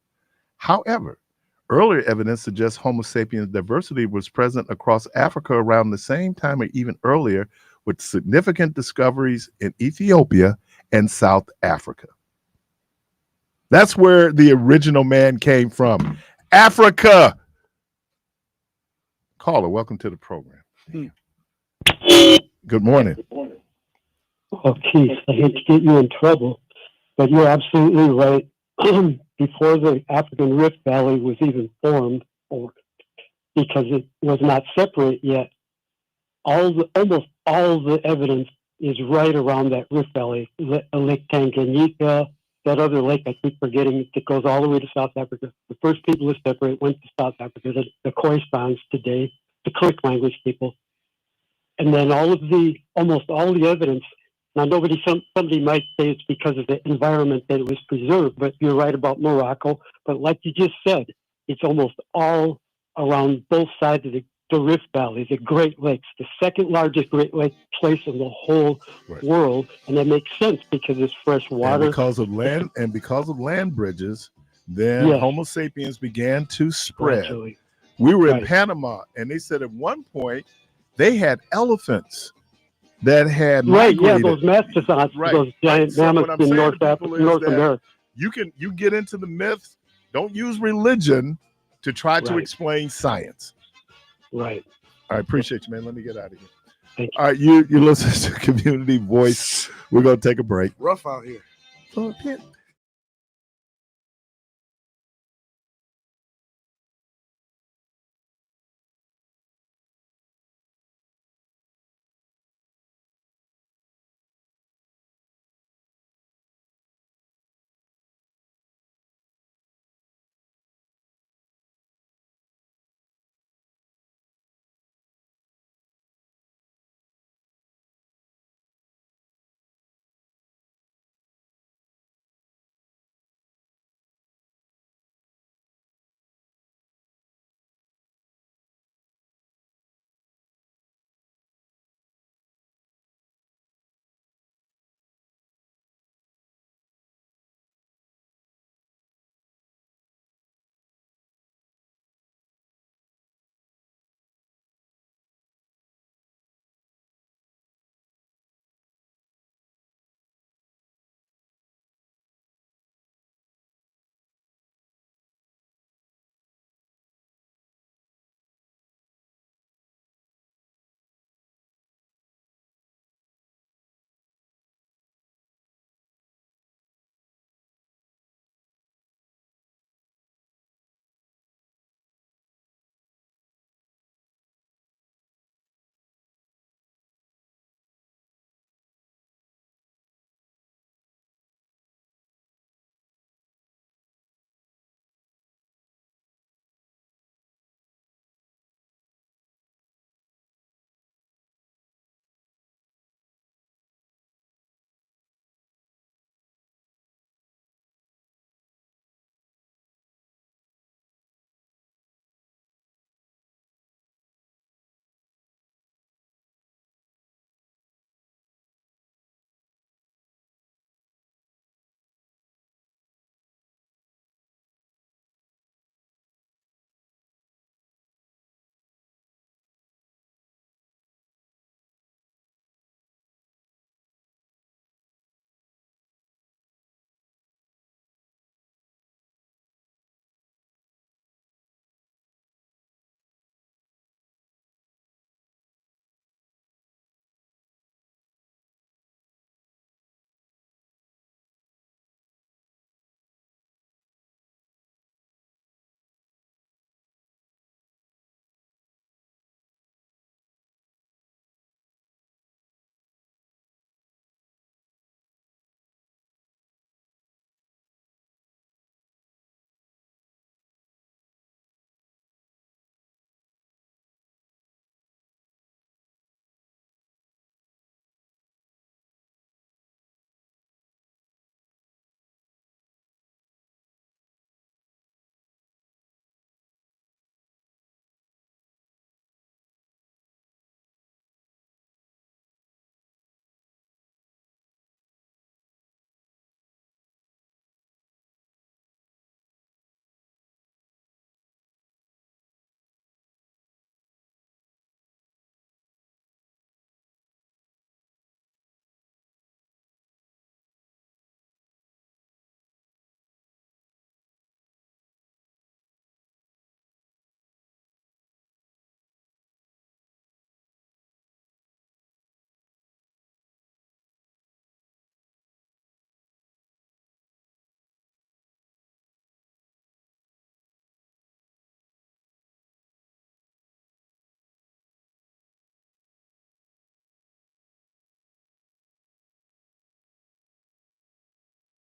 However, earlier evidence suggests Homo sapiens diversity was present across Africa around the same time or even earlier, with significant discoveries in Ethiopia and South Africa. That's where the original man came from. Africa. Caller, welcome to the program. Good morning. Oh, Keith, I hate to get you in trouble, but you're absolutely right. Before the African Rift Valley was even formed, or because it was not separate yet, almost all the evidence is right around that Rift Valley, Lake Tanganyika, that other lake I keep forgetting that goes all the way to South Africa. The first people to separate went to South Africa, the Khoisans today, the Click language people. And then almost all the evidence. Now, somebody might say it's because of the environment that it was preserved, but you're right about Morocco. But like you just said, it's almost all around both sides of the Rift Valley, the Great Lakes, the second largest Great Lake place in the whole world. And that makes sense because it's fresh water. And because of land bridges, then Homo sapiens began to spread. Gradually. We were in Panama, and they said at one point they had elephants that had migrated. Those mastodons, those giant mammoths in North America. You get into the myths. Don't use religion to try to explain science. Right. I appreciate you, man. Let me get out of here. Thank you. All right, you listen to Community Voice. We're going to take a break. Rough out here.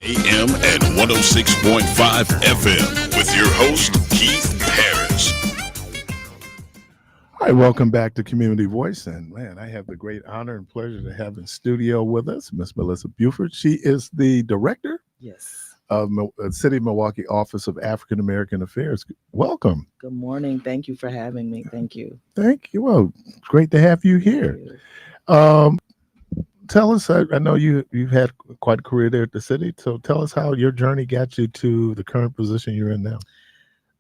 AM and 106.5 FM with your host, Keith Parris. All right, welcome back to Community Voice. And man, I have the great honor and pleasure to have in studio with us Miss Melissa Buford. She is the director of the City of Milwaukee Office of African American Affairs. Welcome. Good morning. Thank you for having me. Thank you. Thank you. Well, great to have you here. Tell us, I know you've had quite a career there at the city. So tell us how your journey got you to the current position you're in now.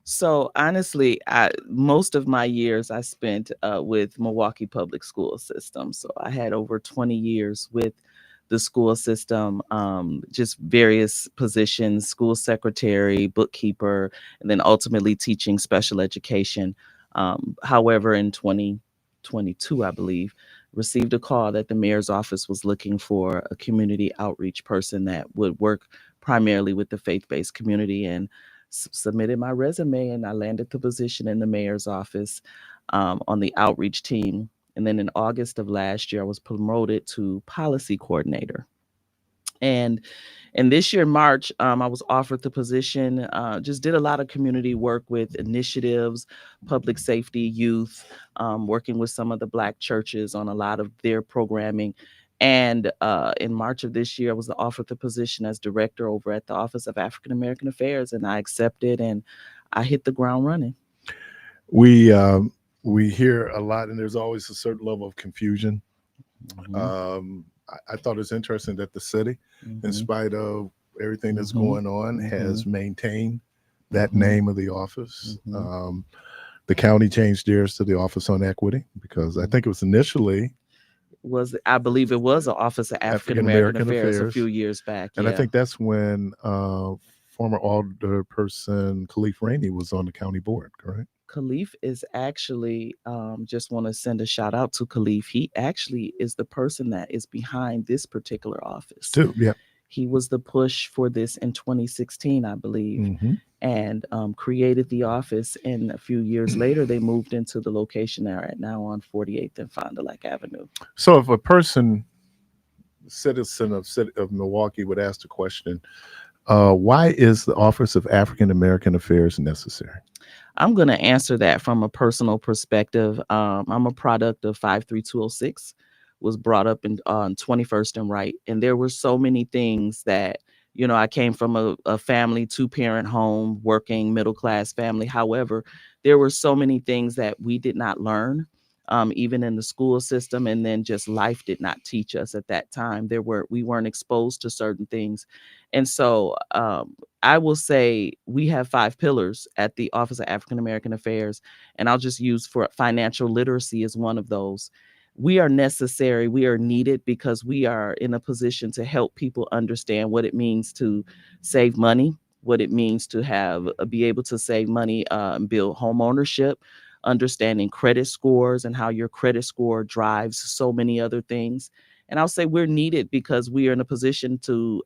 So honestly, most of my years I spent with Milwaukee Public School System. So I had over 20 years with the school system, just various positions, school secretary, bookkeeper, and then ultimately teaching special education. However, in 2022, I believe, received a call that the mayor's office was looking for a community outreach person that would work primarily with the faith-based community, and submitted my resume, and I landed the position in the mayor's office on the outreach team. And then in August of last year, I was promoted to policy coordinator. And this year, March, I was offered the position, just did a lot of community work with initiatives, public safety, youth, working with some of the Black churches on a lot of their programming. And in March of this year, I was offered the position as director over at the Office of African American Affairs, and I accepted, and I hit the ground running. We hear a lot, and there's always a certain level of confusion. Mhm. I thought it was interesting that the city, in spite of everything that's going on, has maintained that name of the office. The county changed theirs to the Office on Equity because I think it was initially I believe it was an Office of African American Affairs a few years back. And I think that's when former alderperson Khalif Rainey was on the county board, correct? Khalif is actually, just want to send a shout out to Khalif. He actually is the person that is behind this particular office. Too, yeah. He was the push for this in 2016, I believe, and created the office. And a few years later, they moved into the location they're at now on 48th and Fond du Lac Avenue. So if a citizen of Milwaukee would ask the question, why is the Office of African American Affairs necessary? I'm going to answer that from a personal perspective. I'm a product of 53206, was brought up on 21st and Wright. And there were so many things that, I came from a family, 2-parent home, working middle-class family. However, there were so many things that we did not learn, even in the school system. And then just life did not teach us at that time. We weren't exposed to certain things. And so I will say we have 5 pillars at the Office of African American Affairs, and I'll just use for financial literacy as one of those. We are necessary. We are needed because we are in a position to help people understand what it means to save money, what it means to be able to save money and build home ownership, understanding credit scores and how your credit score drives so many other things. And I'll say we're needed because we are in a position to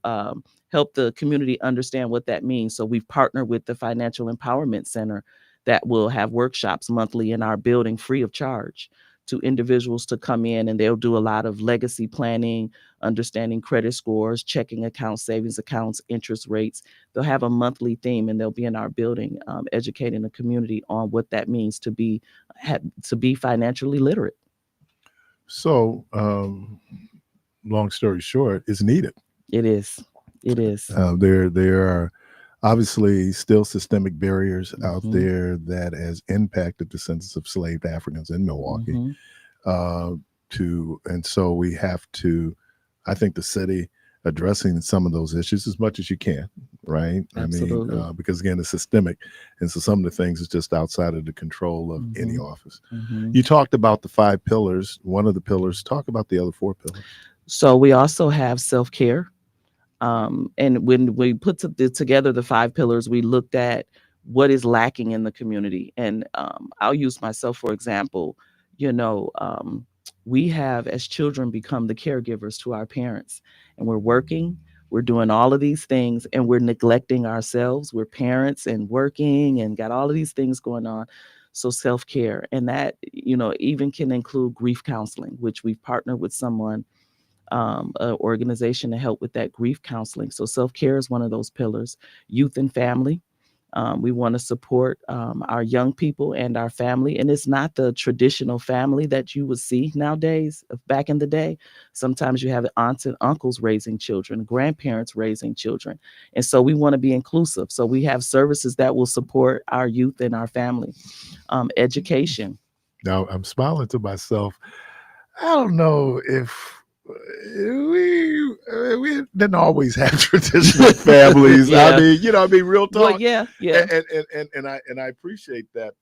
help the community understand what that means. So we've partnered with the Financial Empowerment Center that will have workshops monthly in our building free of charge to individuals to come in, and they'll do a lot of legacy planning, understanding credit scores, checking accounts, savings accounts, interest rates. They'll have a monthly theme, and they'll be in our building educating the community on what that means to be financially literate. So, long story short, it's needed. It is. There are obviously still systemic barriers out there that has impacted the census of enslaved Africans in Milwaukee. And so we have to, I think the city addressing some of those issues as much as you can, right? Absolutely. I mean, because again, it's systemic. And so some of the things is just outside of the control of any office. You talked about the 5 pillars. One of the pillars, talk about the other 4 pillars. So we also have self-care. And when we put together the 5 pillars, we looked at what is lacking in the community. And I'll use myself, for example. We have, as children, become the caregivers to our parents, and we're working, we're doing all of these things, and we're neglecting ourselves. We're parents and working and got all of these things going on. So self-care, and that, even can include grief counseling, which we've partnered with someone an organization to help with that grief counseling. So self-care is one of those pillars. Youth and family. We want to support our young people and our family. And it's not the traditional family that you would see nowadays. Back in the day, sometimes you have aunts and uncles raising children, grandparents raising children. And so we want to be inclusive. So we have services that will support our youth and our family. Education. Now, I'm smiling to myself. I don't know if we didn't always have traditional families. Yeah. I mean, real talk. Well, yeah. And I appreciate that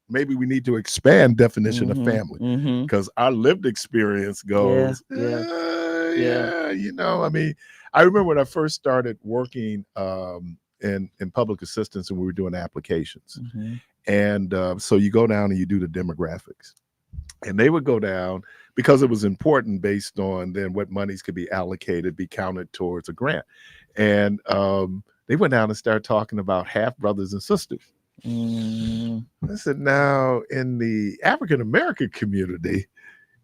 maybe we need to expand definition of family, because our lived experience goes, I mean, I remember when I first started working in public assistance, and we were doing applications, and so you go down and you do the demographics. And they would go down because it was important based on then what monies could be allocated, be counted towards a grant. And they went down and started talking about half brothers and sisters. I said, now in the African-American community,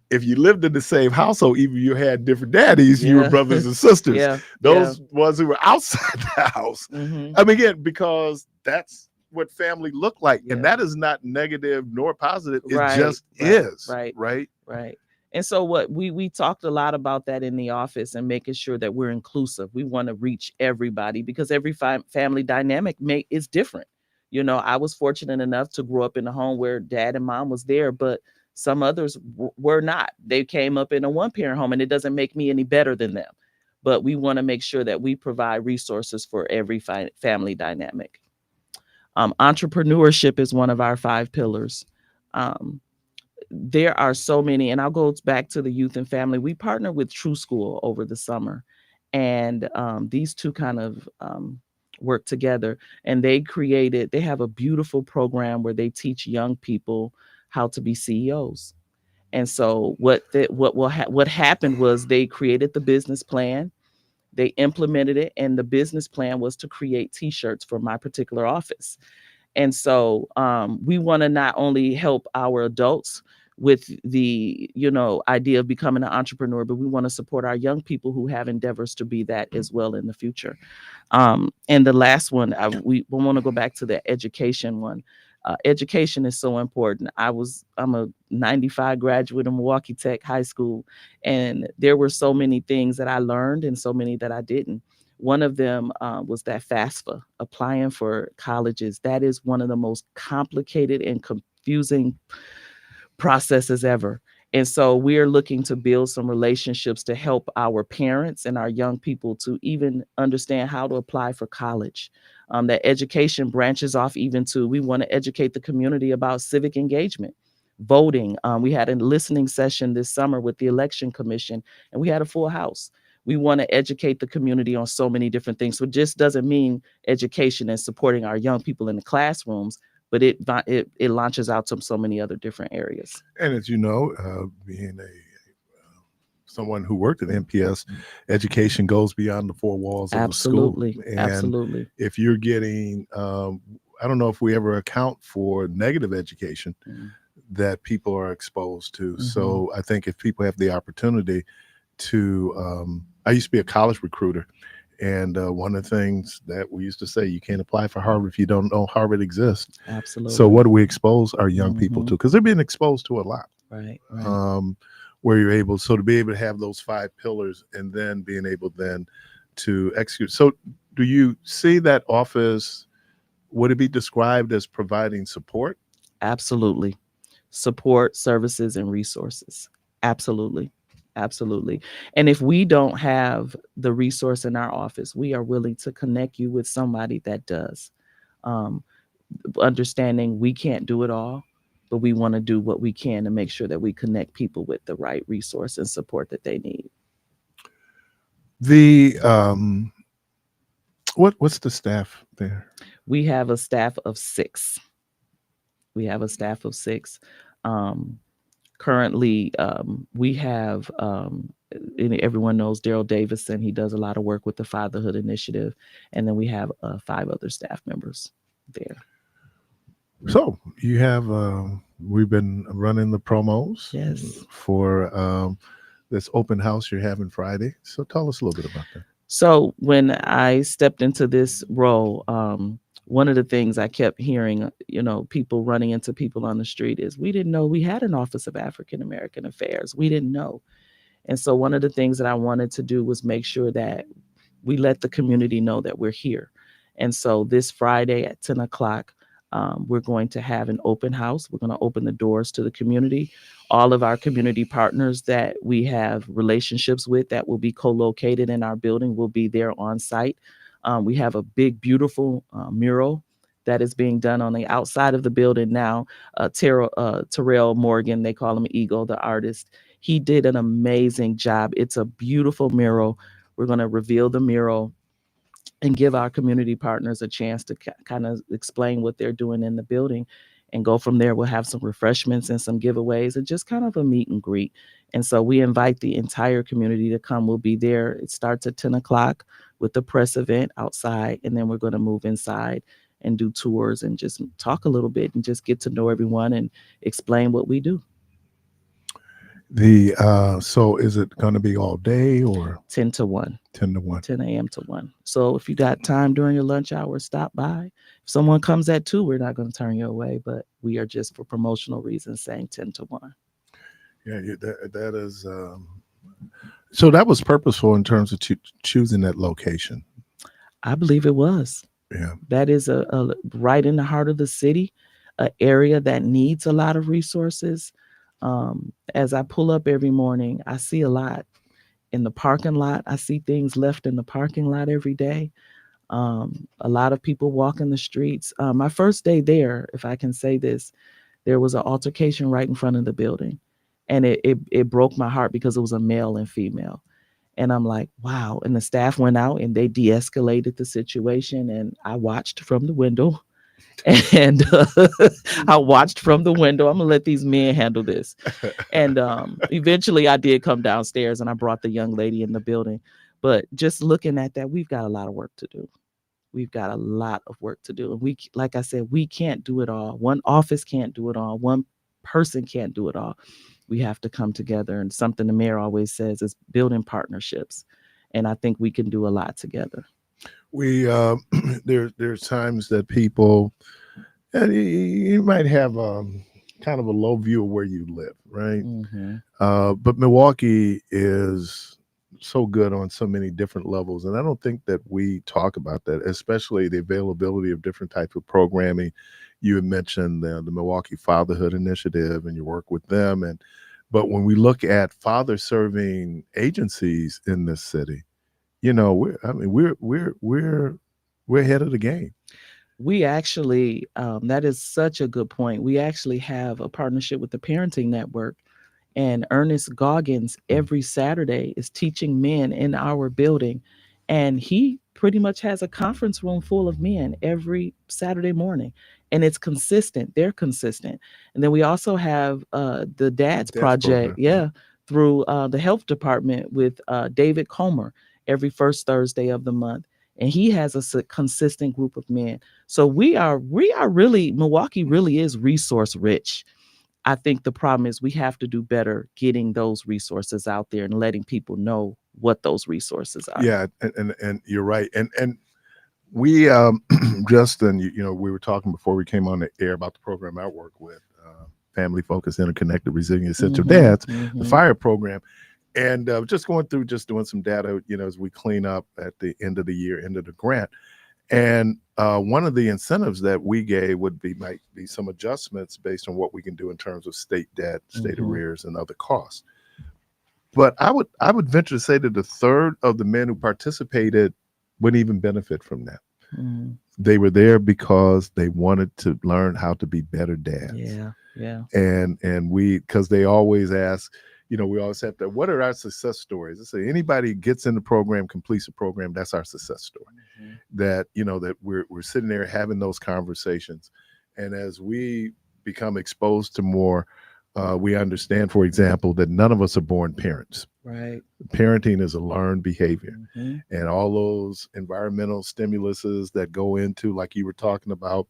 if you lived in the same household, even you had different daddies, you were brothers and sisters. Those ones who were outside the house. I mean, again, because that's what family look like, and that is not negative nor positive. It just is. Right. And so what we talked a lot about that in the office, and making sure that we're inclusive. We want to reach everybody, because every family dynamic is different. I was fortunate enough to grow up in a home where dad and mom was there, but some others were not. They came up in a one-parent home, and it doesn't make me any better than them. But we want to make sure that we provide resources for every family dynamic. Entrepreneurship is one of our 5 pillars. There are so many, and I'll go back to the youth and family. We partnered with True School over the summer, and these two kind of work together, and they have a beautiful program where they teach young people how to be CEOs. And so what happened was they created the business plan. They implemented it, and the business plan was to create T-shirts for my particular office. And so we want to not only help our adults with the idea of becoming an entrepreneur, but we want to support our young people who have endeavors to be that as well in the future. And the last one, we want to go back to the education one. Education is so important. I'm a 95 graduate of Milwaukee Tech High School, and there were so many things that I learned and so many that I didn't. One of them was that FAFSA, applying for colleges. That is one of the most complicated and confusing processes ever. And so we're looking to build some relationships to help our parents and our young people to even understand how to apply for college. That education branches off even to, we want to educate the community about civic engagement, voting. We had a listening session this summer with the Election Commission, and we had a full house. We want to educate the community on so many different things. So it just doesn't mean education and supporting our young people in the classrooms, but it launches out to so many other different areas. And as you know, being someone who worked at MPS, education goes beyond the 4 walls of the school. And absolutely. If you're getting, I don't know if we ever account for negative education that people are exposed to. So I think if people have the opportunity to, I used to be a college recruiter. And one of the things that we used to say, you can't apply for Harvard if you don't know Harvard exists. Absolutely. So what do we expose our young people to? Because they're being exposed to a lot. Right. Where you're able, so to be able to have those 5 pillars and then being able then to execute. So do you see that office, would it be described as providing support? Absolutely. Support, services, and resources. Absolutely. And if we don't have the resource in our office, we are willing to connect you with somebody that does. Understanding we can't do it all, but we want to do what we can to make sure that we connect people with the right resource and support that they need. What's the staff there? We have a staff of 6. Currently, we have, and everyone knows Daryl Davison. He does a lot of work with the Fatherhood Initiative. And then we have 5 other staff members there. So you have, we've been running the promos yes. for this open house you're having Friday. So tell us a little bit about that. So when I stepped into this role, one of the things I kept hearing, people running into people on the street is, we didn't know we had an Office of African American Affairs. We didn't know. And so one of the things that I wanted to do was make sure that we let the community know that we're here. And so this Friday at 10 o'clock, we're going to have an open house. We're going to open the doors to the community. All of our community partners that we have relationships with that will be co-located in our building will be there on site. We have a big, beautiful mural that is being done on the outside of the building now. Terrell Morgan, they call him Eagle, the artist. He did an amazing job. It's a beautiful mural. We're going to reveal the mural and give our community partners a chance to kind of explain what they're doing in the building and go from there. We'll have some refreshments and some giveaways and just kind of a meet and greet. And so we invite the entire community to come. We'll be there. It starts at 10 o'clock with the press event outside, and then we're going to move inside and do tours and just talk a little bit and just get to know everyone and explain what we do. So is it going to be all day or 10 to 1? 10 to 1. 10 a.m. to 1. So if you got time during your lunch hour, stop by. If someone comes at 2, we're not going to turn you away, but we are just for promotional reasons saying 10 to 1. Yeah, that is. So that was purposeful in terms of choosing that location. I believe it was. Yeah. That is a right in the heart of the city, an area that needs a lot of resources. As I pull up every morning, I see a lot in the parking lot. I see things left in the parking lot every day. A lot of people walking the streets. My first day there, if I can say this, there was an altercation right in front of the building. And it broke my heart because it was a male and female. And I'm like, wow. And the staff went out and they de-escalated the situation. And I watched from the window. And I watched from the window. I'm gonna let these men handle this. And eventually I did come downstairs and I brought the young lady in the building. But just looking at that, we've got a lot of work to do. We've got a lot of work to do. And we, like I said, we can't do it all. One office can't do it all. One person can't do it all. We have to come together. And something the mayor always says is building partnerships. And I think we can do a lot together. We there's times that people, you might have kind of a low view of where you live, right? Mm-hmm. But Milwaukee is so good on so many different levels, and I don't think that we talk about that, especially the availability of different types of programming. You had mentioned the Milwaukee Fatherhood Initiative and your work with them, but when we look at father serving agencies in this city, we're ahead of the game. We actually, that is such a good point. We actually have a partnership with the Parenting Network, and Ernest Goggins every Saturday is teaching men in our building. And he pretty much has a conference room full of men every Saturday morning. And it's consistent. They're consistent. And then we also have the Dads Project, through the health department with David Comer every first Thursday of the month. And he has a consistent group of men. So we are really, Milwaukee really is resource rich. I think the problem is we have to do better getting those resources out there and letting people know what those resources are. Yeah, and you're right. And we Justin, we were talking before we came on the air about the program I work with, Family Focused Interconnected Resilient Essential Dads, the FIRE program. And just going through, just doing some data, as we clean up at the end of the year, end of the grant. And one of the incentives that we gave might be some adjustments based on what we can do in terms of state debt, state arrears, and other costs. But I would venture to say that a third of the men who participated wouldn't even benefit from that. They were there because they wanted to learn how to be better dads. Yeah. And because they always ask, we always have to, what are our success stories? I say anybody gets in the program, completes the program, that's our success story. That, that we're sitting there having those conversations. And as we become exposed to more, we understand, for example, that none of us are born parents. Right. Parenting is a learned behavior. And all those environmental stimuluses that go into, like you were talking about,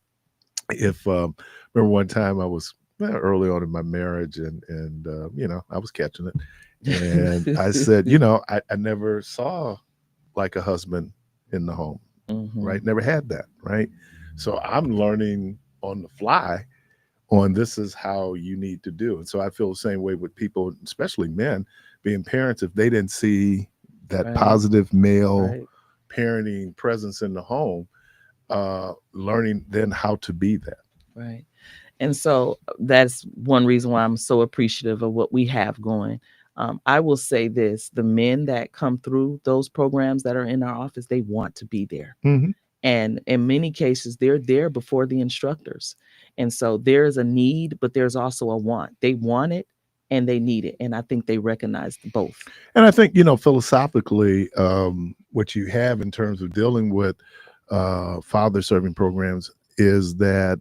remember one time I was early on in my marriage and I was catching it. And I said, you know, I never saw like a husband in the home, right? Never had that, right? So I'm learning on the fly on this is how you need to do. And so I feel the same way with people, especially men, being parents. If they didn't see that positive male parenting presence in the home, learning then how to be that. Right. And so that's one reason why I'm so appreciative of what we have going. I will say this, the men that come through those programs that are in our office, they want to be there. And in many cases, they're there before the instructors. And so there's a need, but there's also a want. They want it and they need it. And I think they recognize both. And I think, you know, philosophically, what you have in terms of dealing with father serving programs is that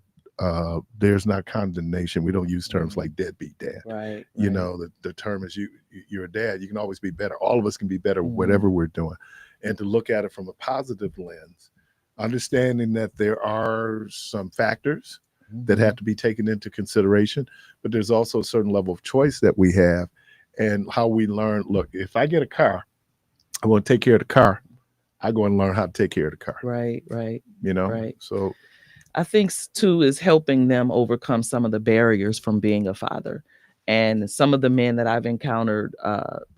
there's not condemnation. We don't use terms like deadbeat dad. Right. You know, the term is you're a dad. You can always be better. All of us can be better, whatever we're doing. And to look at it from a positive lens, understanding that there are some factors that have to be taken into consideration, but there's also a certain level of choice that we have and how we learn. Look, if I get a car, I want to take care of the car. I go and learn how to take care of the car. Right. You know, Right. So I think too is helping them overcome some of the barriers from being a father. And some of the men that I've encountered,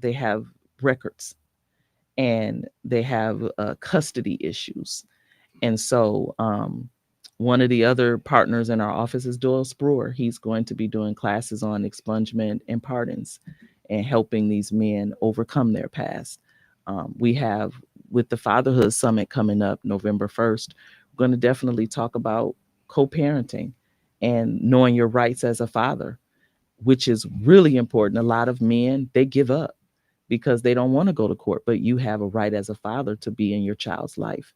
they have records and they have custody issues. And so one of the other partners in our office is Doyle Sproor. He's going to be doing classes on expungement and pardons and helping these men overcome their past. We have, with the Fatherhood Summit coming up November 1st, we're going to definitely talk about co-parenting and knowing your rights as a father, which is really important. A lot of men, they give up because they don't want to go to court, but you have a right as a father to be in your child's life.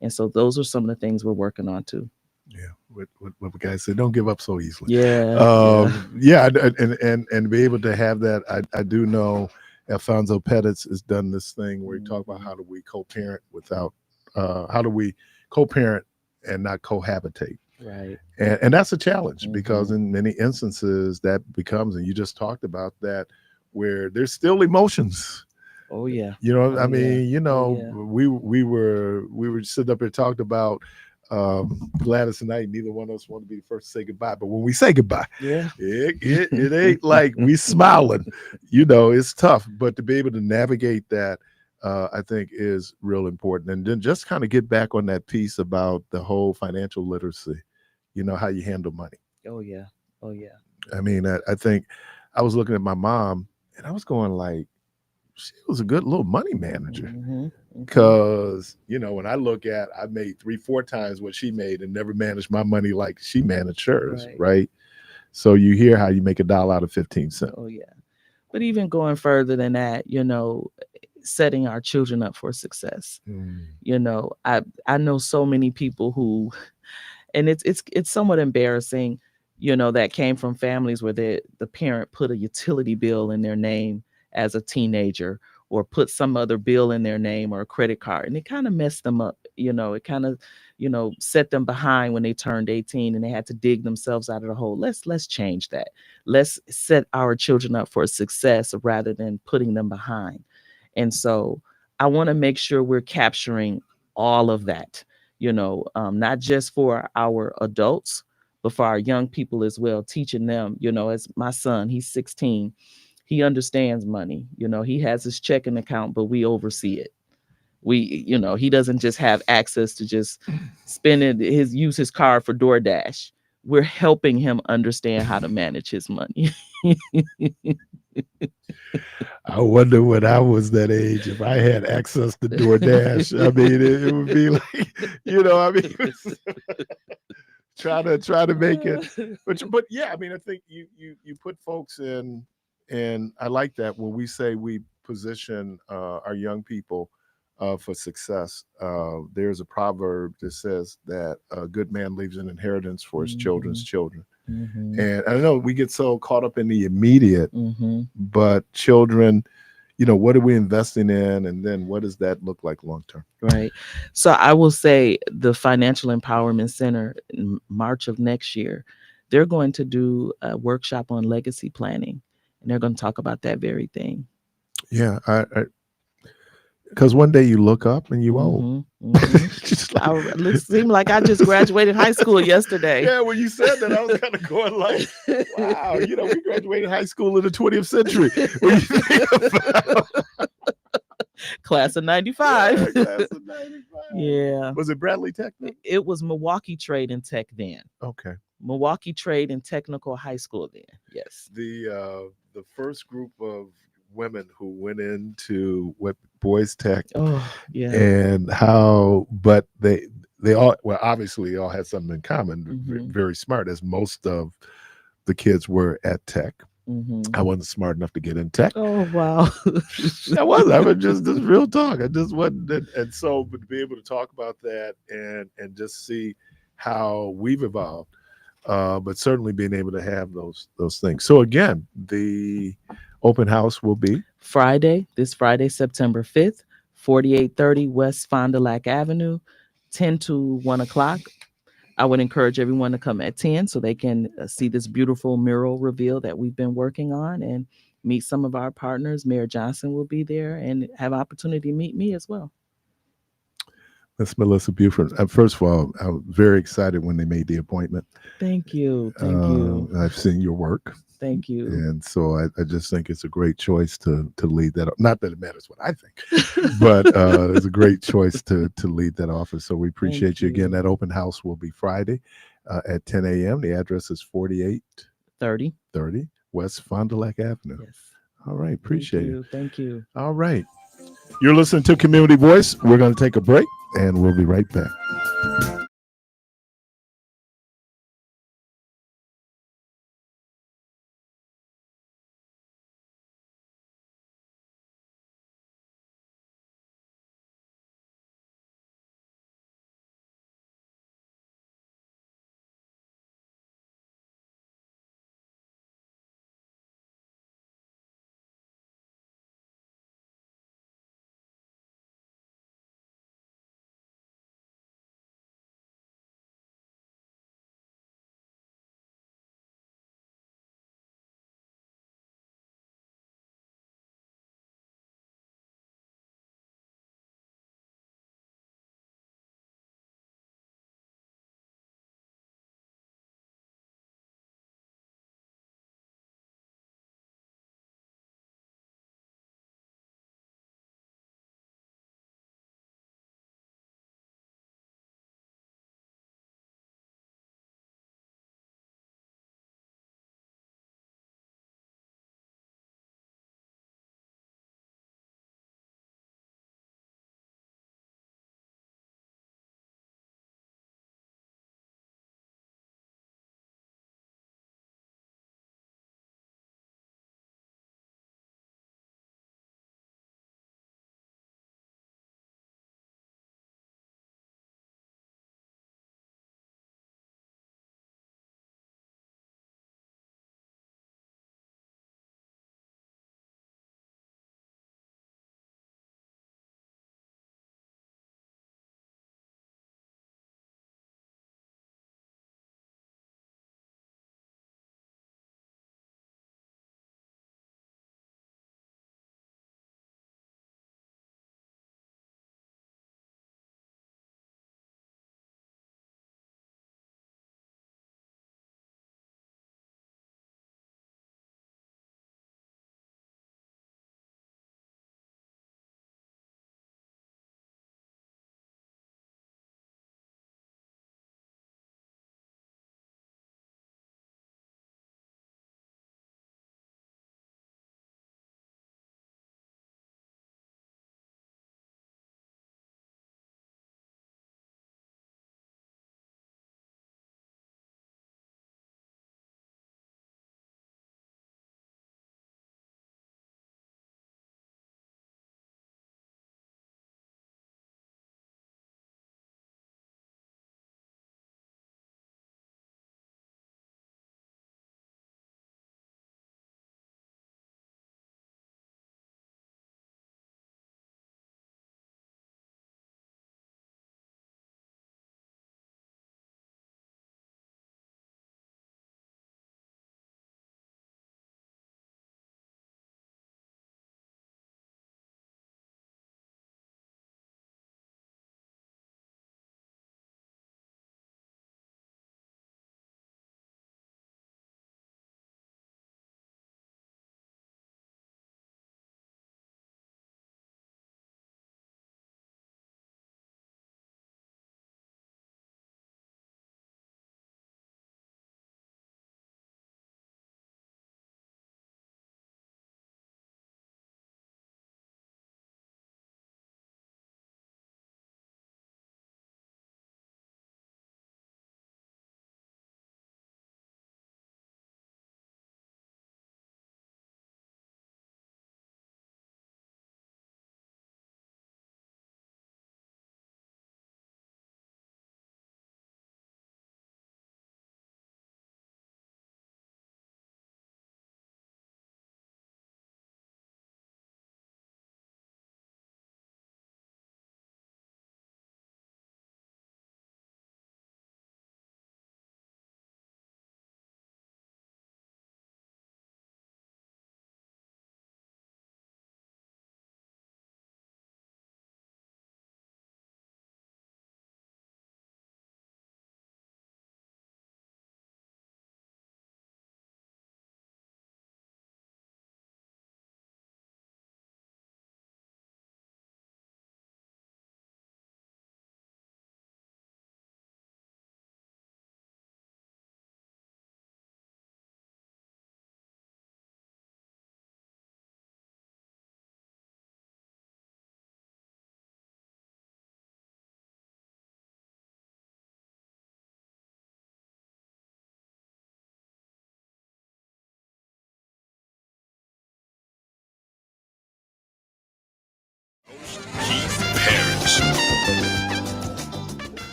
And so those are some of the things we're working on too. Yeah, what the guy said, don't give up so easily. Yeah. And be able to have that. I do know Alfonso Pettis has done this thing where he talked about how do we co-parent without, how do we co-parent and not cohabitate. Right. And that's a challenge because in many instances that becomes, and you just talked about that, where there's still emotions. Oh yeah. You know, I mean, yeah. you know, we were sitting up here talked about Gladys and I, neither one of us want to be the first to say goodbye, but when we say goodbye, it ain't like we smiling, you know, it's tough, but to be able to navigate that, I think is real important. And then just kind of get back on that piece about the whole financial literacy, you know, how you handle money. Oh yeah. I mean, I think I was looking at my mom and I was going like, she was a good little money manager. Because, you know, when I look at, I made 3-4 times what she made and never managed my money like she managed hers, right? So you hear how you make $1 out of 15 cents. Oh yeah. But even going further than that, you know, setting our children up for success. You know, I know so many people who, and it's somewhat embarrassing, you know, that came from families where the parent put a utility bill in their name as a teenager or put some other bill in their name or a credit card. And it kind of messed them up. You know, it kind of, you know, set them behind when they turned 18 and they had to dig themselves out of the hole. Let's change that. Let's set our children up for success rather than putting them behind. And so I want to make sure we're capturing all of that, you know, not just for our adults, but for our young people as well, teaching them, you know, as my son, he's 16. He understands money. You know, he has his checking account, but we oversee it. We, you know, he doesn't just have access to just use his card for DoorDash. We're helping him understand how to manage his money. I wonder when I was that age, if I had access to DoorDash, I mean, it would be like, you know, I mean, try to make it, but yeah, I mean, I think you put folks in, and I like that when we say we position our young people for success. There's a proverb that says that a good man leaves an inheritance for his children's children. And I know we get so caught up in the immediate, but children, you know, what are we investing in? And then what does that look like long term? Right. So I will say the Financial Empowerment Center in March of next year, they're going to do a workshop on legacy planning. And they're going to talk about that very thing. Yeah, because one day you look up and you old. Just like, it seemed like I just graduated high school yesterday. Yeah, when you said that, I was kind of going like, wow, we graduated high school in the 20th century. When you think about Class of 95. Yeah, class of 95. Yeah. Was it Bradley Tech then? It was Milwaukee Trade and Tech then. Okay. Milwaukee Trade and Technical High School then. Yes. The first group of women who went into Boys Tech. Oh, yeah. And but they all, well, obviously they all had something in common. Very smart, as most of the kids were at Tech. I wasn't smart enough to get in Tech. Oh, wow. I was just this real talk. I just wasn't. And so, but to be able to talk about that and just see how we've evolved, but certainly being able to have those things. So again, the open house will be this Friday, September 5th, 4830 West Fond du Lac Avenue, 10 to 1 o'clock. I would encourage everyone to come at 10 so they can see this beautiful mural reveal that we've been working on and meet some of our partners. Mayor Johnson will be there and have opportunity to meet me as well. Miss Melissa Buford. First of all, I was very excited when they made the appointment. Thank you. Thank you. I've seen your work. Thank you. And so I just think it's a great choice to lead that. Not that it matters what I think, but it's a great choice to lead that office. So we appreciate you again. That open house will be Friday at 10 a.m. The address is 4830 West Fond du Lac Avenue. Yes. All right. Appreciate it. Thank you. All right. You're listening to Community Voice. We're going to take a break and we'll be right back.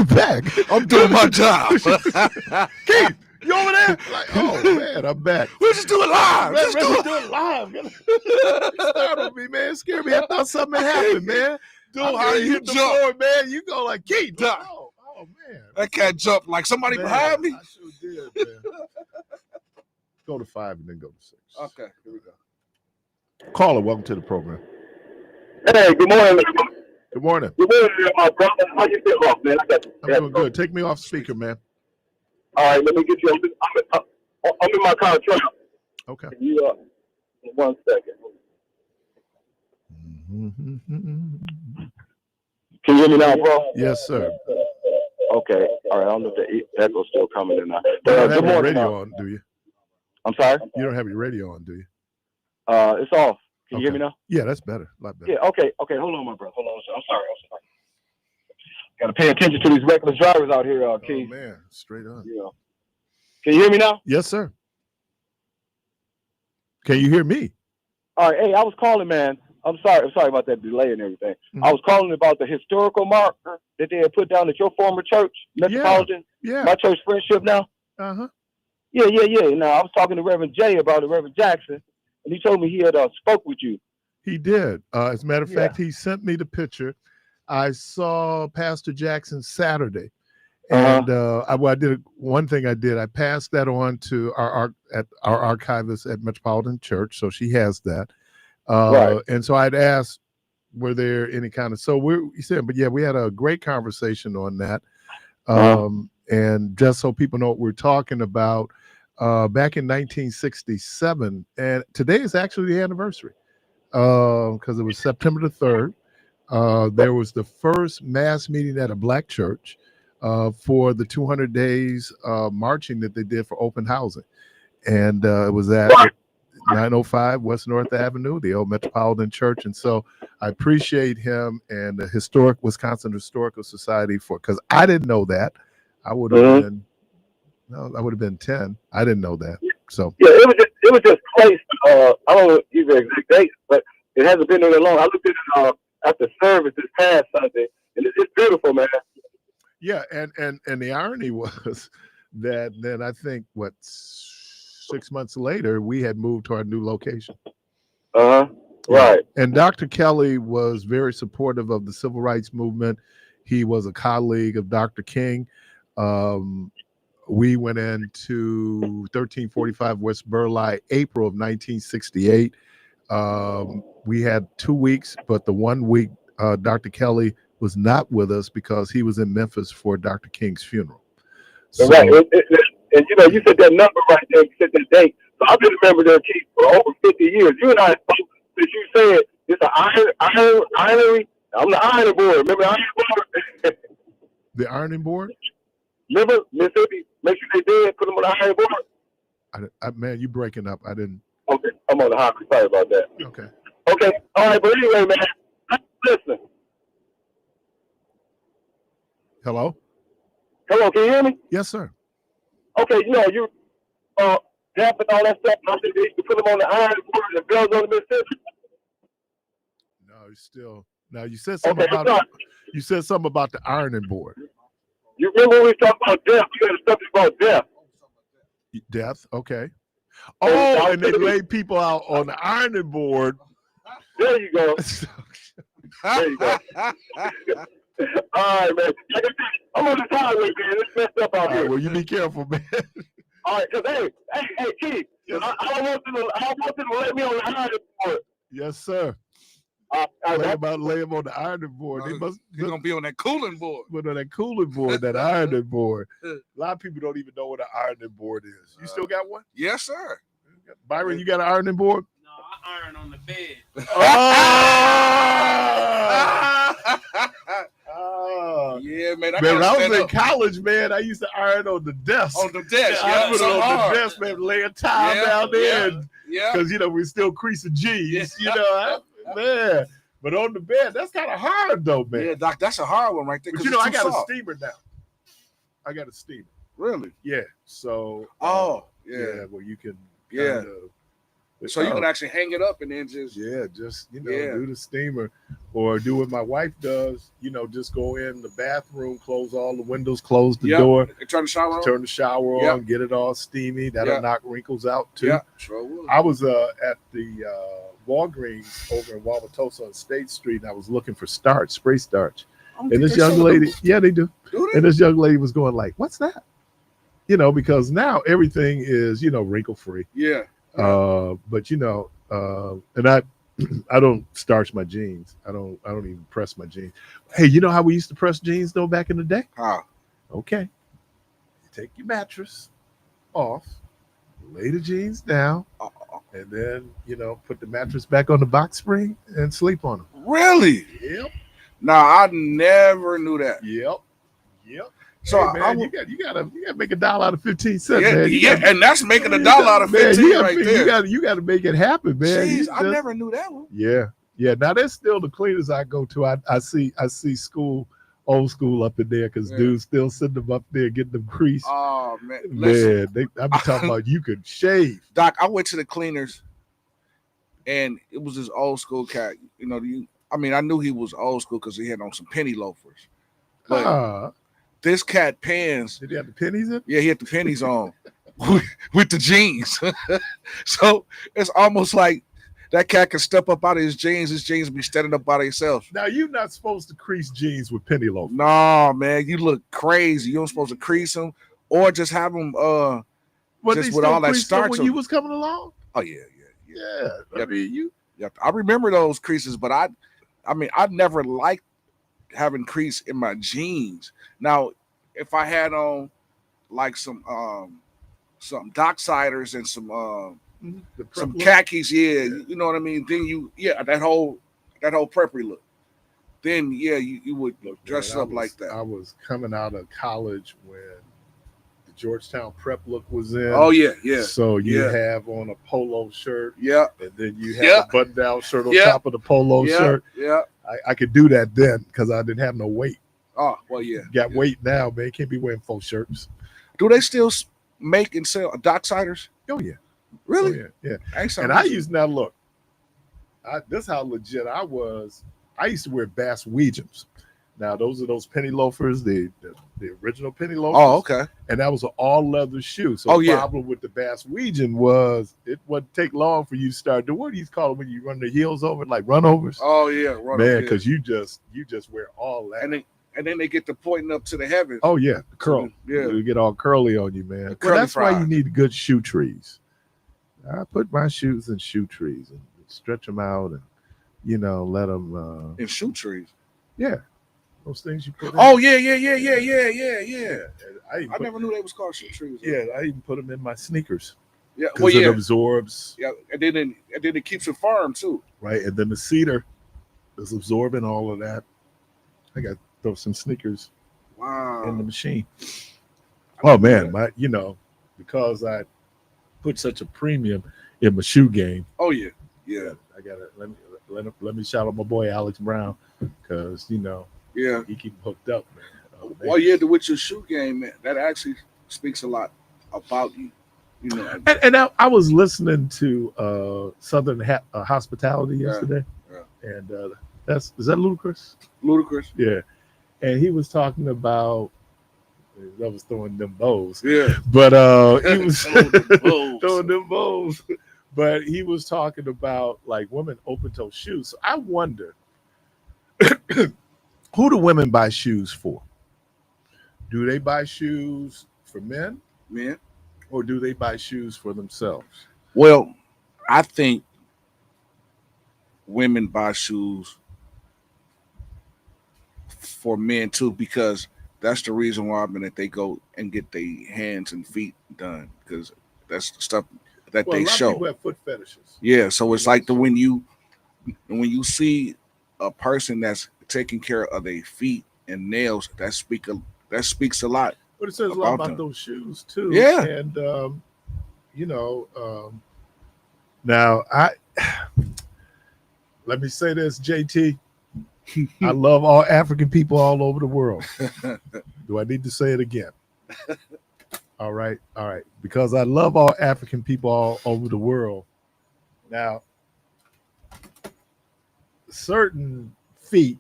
back. I'm doing my job. Keith, you over there? Like, oh man, I'm back. We'll just do it live. Man, Just do do it. it live. You startled me, man. Scared me. I thought something had happened, man. Dude, how you hit the jump? floor, man? You go like Keith. Oh man. That cat jumped like somebody behind me. I sure did, man. Go to 5 and then go to 6. Okay, here we go. Caller, welcome to the program. Hey, good morning. Good morning. Good morning, my brother. How you feel, man? I'm doing good. Take me off speaker, man. All right, let me get you. I'm in my car truck. Okay. You, 1 second. Can you hear me now, bro? Yes, sir. Okay. All right. I don't know if the echo's still coming in now. You don't have Good your morning. radio on, do you? I'm sorry? You don't have your radio on, do you? It's off. Can you hear Okay. me now? Yeah, that's better. A lot better. Yeah. Okay. Okay. Hold on, my brother. Hold on. I'm sorry. Got to pay attention to these reckless drivers out here, Keith. Oh, man. Straight on. You know. Can you hear me now? Yes, sir. Can you hear me? All right. Hey, I was calling, man. I'm sorry about that delay and everything. Mm-hmm. I was calling about the historical marker that they had put down at your former church, Metropolitan. Yeah. My church, Friendship now. Uh-huh. Yeah. Now, I was talking to Reverend Jay about it, Reverend Jackson, and he told me he had spoke with you. He did. As a matter of fact, he sent me the picture. I saw Pastor Jackson Saturday. And I did one thing I did. I passed that on to our archivist at Metropolitan Church. So she has that. Right. And so I'd asked, were there any kind of, he said, but yeah, we had a great conversation on that. And just so people know what we're talking about, back in 1967, and today is actually the anniversary, because it was September the 3rd. There was the first mass meeting at a black church for the 200 days marching that they did for open housing. And it was at 905 West North Avenue, the old Metropolitan Church. And so I appreciate him and the Wisconsin Historical Society because I didn't know that. I would have been 10. I didn't know that. So yeah, it was just placed. I don't know the exact date, but it hasn't been there that long. I looked at it after service this past Sunday, and it's beautiful, man. Yeah, and the irony was that then I think 6 months later we had moved to our new location. Right. And Dr. Kelly was very supportive of the civil rights movement. He was a colleague of Dr. King. We went into 1345 West Burleigh, April of 1968. We had 2 weeks, but the 1 week Dr. Kelly was not with us because he was in Memphis for Dr. King's funeral. So, right. And you know, you said that number right there, you said that date. So I've been a member there, Keith, for over 50 years. You and I spoke since you said it's an ironery. I'm the ironing board. Remember the ironing board? The ironing board? Remember Mississippi? Make sure they did put them on the ironing board. Man, you breaking up. I didn't. Okay, I'm on the highway. Sorry about that. Okay. Okay. All right, but anyway, man, listen. Hello? Hello, can you hear me? Yes, sir. Okay, you know, you deaf and all that stuff. I said they used to put them on the ironing board and bells on the Mississippi. No, still. Now you said something you said something about the ironing board. You remember when we talked about death? You had a subject about death. Death, okay. Oh, and they laid people out on the ironing board. There you go. There you go. All right, man. I'm on the highway, man. It's messed up out here. Well, you be careful, man. All right, because hey, Keith, yes. I want them to let me on the ironing board. Yes, sir. Lay him on the ironing board. He's gonna be on that cooling board. But on that cooling board, that ironing board. A lot of people don't even know what an ironing board is. You still got one? Yes, sir. Byron, you got an ironing board? No, I iron on the bed. Yeah, man. When I was in college, man, I used to iron on the desk. On the desk, I put it on the desk, man, lay a towel down there. Yeah. Because, you know, we're still creasing G's, you know, man. But on the bed, that's kind of hard, though, man. Yeah, Doc, that's a hard one right there. But, you know, I got a steamer now. I got a steamer. Really? Yeah. So. Oh, yeah. Well, you can. So you can actually hang it up and then just do the steamer, or do what my wife does. Just go in the bathroom, close all the windows, close the door, and turn the shower on, get it all steamy. That'll knock wrinkles out too. Yeah, sure will. I was at the Walgreens over in Wauwatosa on State Street, and I was looking for spray starch. And this young lady, they do. And this young lady was going like, "What's that?" Because now everything is wrinkle free. Yeah. But and I don't starch my jeans. I don't even press my jeans. Hey, you know how we used to press jeans though back in the day? How? Okay. You take your mattress off, lay the jeans down, and then put the mattress back on the box spring and sleep on them. Really? Yep. Nah, I never knew that. Yep. So hey, man, you gotta make $1 out of 15 cents, man. And that's making $1 out of 15 right there. You gotta make it happen, man. Jeez, I never knew that one. Yeah. Now there's still the cleaners I go to. I see old school up in there because dudes still sitting them up there getting them creased. Oh man, I'm talking about you could shave. Doc, I went to the cleaners, and it was this old school cat. I knew he was old school because he had on some penny loafers, but. This cat pants. Did he have the pennies in? Yeah, he had the pennies on with the jeans. So it's almost like that cat can step up out of his jeans. His jeans be standing up by themselves. Now, you're not supposed to crease jeans with penny loafers. No, man. You look crazy. You're supposed to crease them or just have them just with all that starch. When you was coming along? Oh, yeah. I remember those creases, but I never liked having crease in my jeans. Now, if I had on like some Docksiders and some khakis, you know what I mean. Then that whole preppy look. Then you would dress up like that. I was coming out of college when the Georgetown prep look was in. Oh yeah. So you have on a polo shirt, and then you have a button-down shirt on top of the polo shirt. Yeah. I could do that then because I didn't have no weight. Oh, well, yeah. Got weight now, man. Can't be wearing full shirts. Do they still make and sell Docksiders? Oh, yeah. Really? Oh, yeah. And I used look. This is how legit I was. I used to wear Bass Weegems. Now, those are those penny loafers, the original penny loafers. Oh, okay. And that was an all-leather shoe. So the problem with the Bass Weegeon was it wouldn't take long for you to start doing, what do you call it when you run the heels over, like runovers? Oh, yeah. Man, because you just wear all that. And then they get to pointing up to the heavens. Oh, yeah. The curl. Yeah. You get all curly on you, man. Well, that's why you need good shoe trees. I put my shoes in shoe trees and stretch them out and, let them. In shoe trees? Yeah. Those things you put in. Oh, yeah. I never knew they was called shoe trees. Yeah, I even put them in my sneakers. Yeah, because it absorbs. Yeah, and then it keeps it firm, too. Right, and then the cedar is absorbing all of that. I got to throw some sneakers in the machine. Oh, man, because I put such a premium in my shoe game. Oh, yeah. I got to let me shout out my boy Alex Brown because, he keep hooked up, man. Well, yeah, with your shoe game, man, that actually speaks a lot about you. And I was listening to Southern Hospitality yesterday, and is that Ludacris? Ludacris, yeah. And he was talking about I was throwing them bows, but he was throwing them bows. But he was talking about like women open toe shoes. So I wonder. Who do women buy shoes for? Do they buy shoes for men? Men. Or do they buy shoes for themselves? Well, I think women buy shoes for men too, because that's the reason why they go and get their hands and feet done, because that's the stuff that they show. People have foot fetishes. Yeah, so it's like when you see a person that's taking care of their feet and nails, that speaks a lot. But it says a lot about those shoes too. Yeah, and now let me say this, JT. I love all African people all over the world. Do I need to say it again? All right. Because I love all African people all over the world. Now, certain feet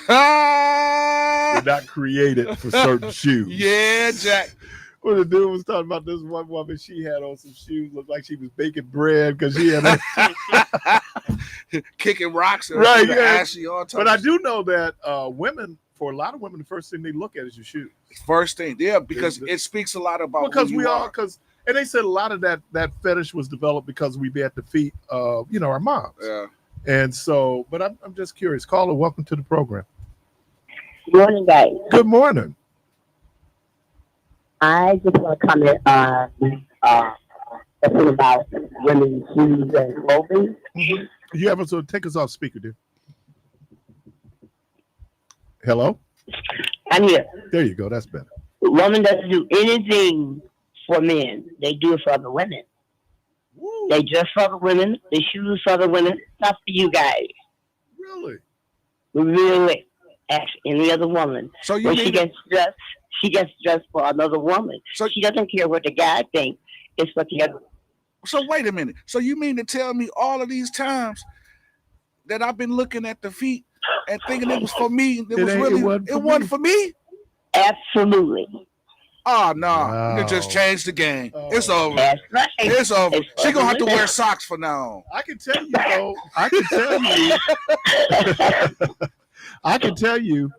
Ah! were not created for certain shoes. Yeah, Jack. When the dude was talking about this one woman, she had on some shoes, looked like she was baking bread because she had kicking rocks, right? Yeah. Ashy, all but I do know that women, for a lot of women, the first thing they look at is your shoes. First thing, yeah, because it speaks a lot about because who we you all are. And they said a lot of that fetish was developed because we be at the feet of our moms. Yeah. And so, but I'm just curious. Caller, welcome to the program. Good morning, guys. Good morning. I just want to comment on something about women's shoes and clothing. Mm-hmm. You have to take us off speaker, dear. Hello? I'm here. There you go. That's better. Women doesn't do anything for men. They do it for other women. Woo. They dress for other women. They shoes for other women. Not for you guys. Really? Really. Ask any other woman. So you when she gets dressed for another woman. So she doesn't care what the guy thinks. It's what the other. So wait a minute. So you mean to tell me all of these times that I've been looking at the feet and thinking it was for me? It wasn't for me? Absolutely. Oh no, wow. You just changed the game. Oh. It's over. That's right. It's over. She's gonna have to wear socks for now. I can tell you though. I can tell you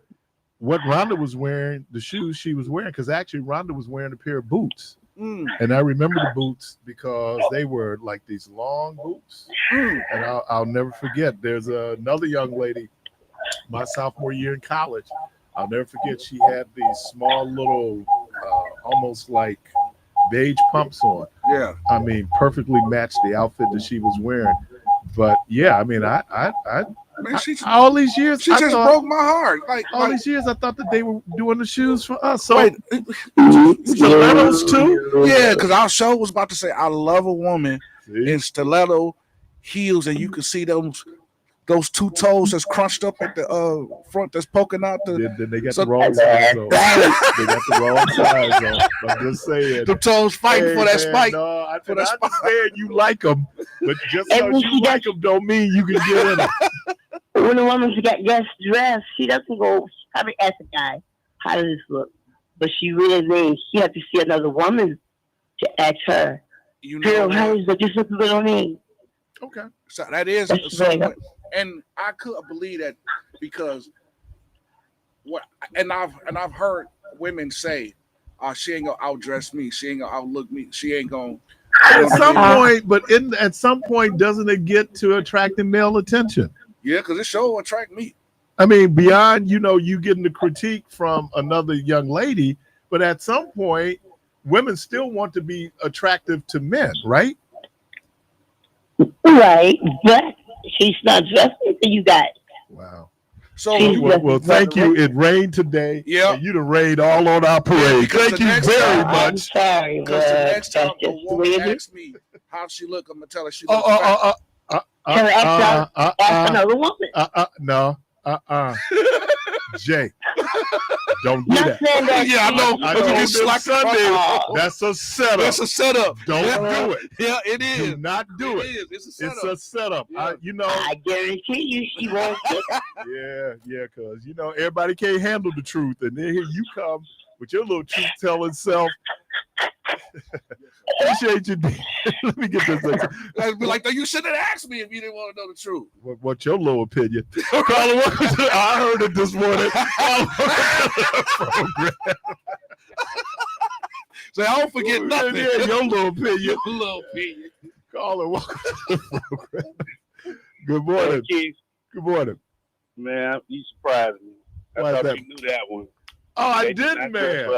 what Rhonda was wearing, the shoes she was wearing, because actually Rhonda was wearing a pair of boots. Mm. And I remember the boots because they were like these long boots. Mm. And I'll never forget. There's another young lady, my sophomore year in college. I'll never forget. She had these small little, almost like beige pumps on. Yeah. I mean, perfectly matched the outfit that she was wearing. But yeah, I mean, all these years, she just broke my heart. These years, I thought that they were doing the shoes for us. So, wait, stilettos too? Yeah, because our show was about to say, I love a woman in stiletto heels, and you can see those two toes that's crunched up at the front that's poking out. Then they got the wrong size on. They got the wrong size on. I'm just saying. The toes fighting for that spike. No, I understand you like them, but just because you like them don't mean you can get in them. When a woman gets dressed, she doesn't go probably ask a guy, how does this look? But she really means she has to see another woman to ask her, girl, how does this look good on me? Okay. So that is and I could believe that because I've heard women say, she ain't gonna outdress me, she ain't gonna outlook me, she ain't gonna at some point, doesn't it get to attracting male attention? Yeah, because it sure attract me. I mean, beyond, you getting the critique from another young lady, but at some point, women still want to be attractive to men, right? Right, but she's not dressing for you guys. Wow. So well, thank you. It rained today. Yeah, you done rained all on our parade. Thank you very much. I'm sorry, because the next time a woman asks me how she look, I'm gonna tell her she looks ask another woman. No. Jay, don't do that. Yeah, I know. I told this Sunday. That's a setup. That's a setup. Don't do it. Yeah, it is. Do not do it. It's a setup. It's a setup. Yeah. I guarantee you she won't get it. Yeah, because everybody can't handle the truth, and then here you come with your little truth telling self. Appreciate you. Let me get this. I'd be like, you shouldn't have asked me if you didn't want to know the truth. What's your low opinion? Carla, I heard it this morning. So I don't forget nothing. Yeah, your low opinion. Your low opinion. Caller, welcome to the program. Good morning. Good morning. Man, you surprised me. I thought you knew that one. Oh, I didn't, man.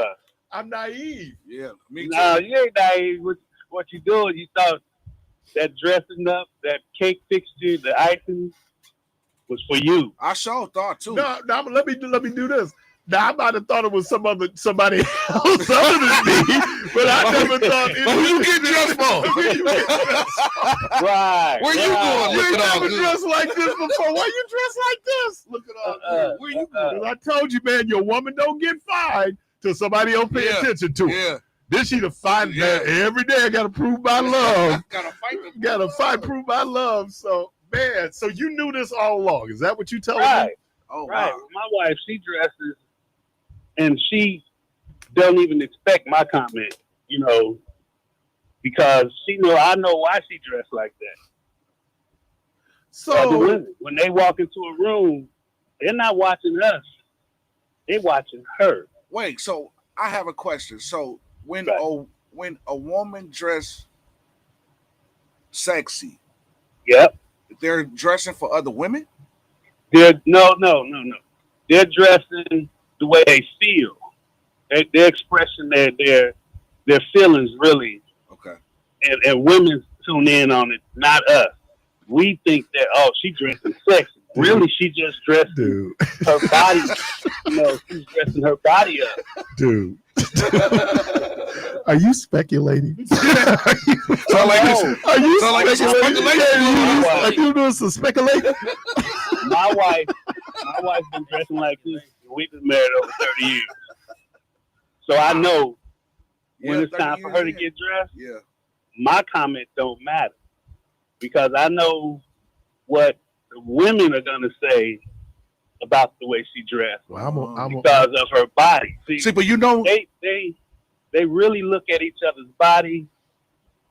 I'm naive. Yeah, me too. No, you ain't naive. What you doing? You thought that dressing up, that cake fixture, the icing was for you. I sure thought too. No, let me do this. Now I might have thought it was somebody else other than me, but I never thought. Who you getting dressed for? Right. Where you going? You ain't never dressed like this before. Why you dressed like this? Look at all. Where you going? I told you, man, your woman don't get fined till somebody else pay attention to it. Yeah. Then she to fight every day. I gotta prove my love. gotta fight. Prove my love. So man, so you knew this all along. Is that what you telling Right. me? Oh, Right. wow. My wife, she dresses, and she don't even expect my comment, because I know why she dressed like that. So the women, when they walk into a room, they're not watching us; they're watching her. Wait, so I have a question. So when a woman dress sexy, they're dressing for other women? No. They're dressing the way they feel. They're expressing their feelings, really. Okay. And women tune in on it, not us. We think that, she dressing sexy. Dude. Really, she just dressed her body. She's dressing her body up. Dude. Are you speculating? Are you speculating? Are you doing some speculating? My wife's been dressing like this. We've been married over 30 years. So I know when it's time for her to get dressed, my comment don't matter. Because I know what the women are going to say about the way she dressed. Well, because of her body. See, but they really look at each other's body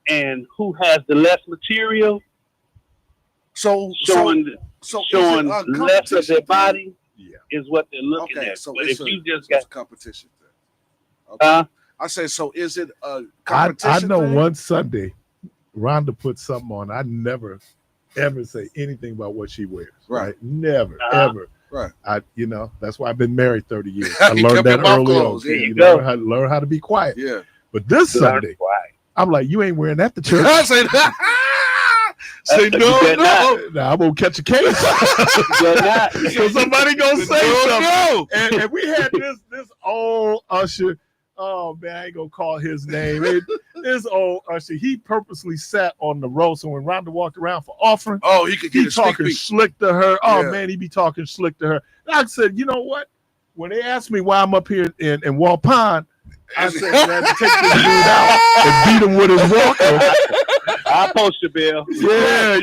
and who has the less material. Showing less of their body is what they're looking at. So but if you just got competition thing. Okay. I say, so is it a competition? I know thing? One Sunday, Rhonda put something on. I never ever say anything about what she wears. Right? Never, ever. Right. That's why I've been married 30 years. I learned that early on. Learn how to be quiet. Yeah. But this Sunday, I'm like, you ain't wearing that to church. I say that. Say no. Now I'm gonna catch a case. So somebody gonna say something. And we had this old usher. Oh man, I ain't gonna call his name. This old usher, he purposely sat on the row. So when Rhonda walked around for offering, he could get talking slick to her. Oh man, he be talking slick to her. And I said, you know what? When they asked me why I'm up here in Walpond, I said, man, take this dude out and beat him with his walker. I'll post your bill. Yeah,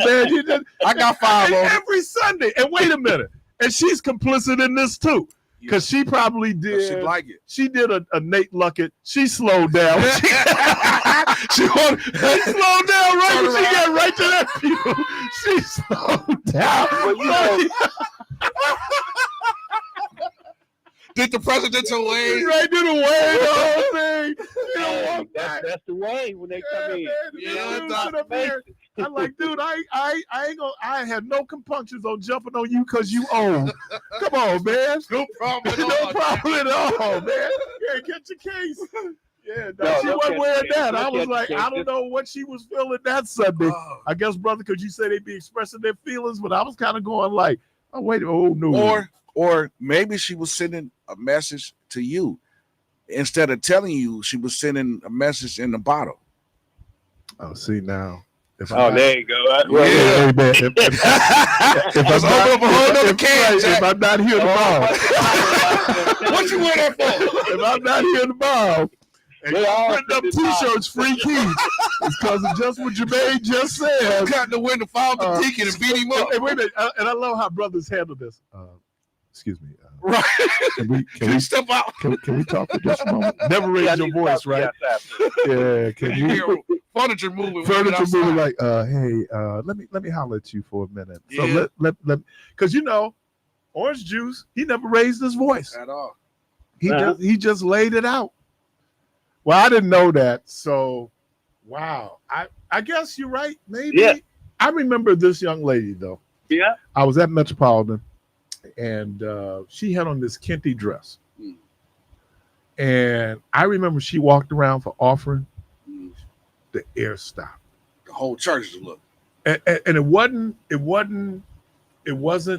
man. I got 5 on every Sunday. And wait a minute. And she's complicit in this too. Because she probably did. She'd like it. She did a Nate Luckett. She slowed down. she slowed down right when she got right to that pew. She slowed down. Did the presidential wave? Right, did the wave, the whole thing. That's the way when they come in. I'm like, dude, I ain't gonna. I had no compunctions on jumping on you because you old. Come on, man. No problem at all. No problem at all, man. Yeah, get your case. Yeah, she wasn't wearing that. I was like, I don't know what she was feeling that Sunday. I guess, brother, because you say they be expressing their feelings, but I was kind of going like, oh wait, oh no. Or maybe she was sending a message to you instead of telling you. She was sending a message in the bottle. Oh, see now. There you go. If I'm not here tomorrow, what you wear that for? If I'm not here tomorrow, and you putting up T-shirts, free keys, it's because of just what Jermaine just said. Got the window, found the deacon and beat him up. Wait a minute, and I love how brothers handle this. Excuse me. Right. Can we step out? Can we talk for just a moment? Never raise your voice, right? Yeah. Can you furniture moving? Like, hey, let me holler at you for a minute. So let because Orange Juice, he never raised his voice at all. He just laid it out. Well, I didn't know that. So, wow. I guess you're right. Maybe. Yeah. I remember this young lady though. Yeah. I was at Metropolitan. And she had on this Kente dress. And I remember she walked around for offering. The air stopped. The whole church looked. And it wasn't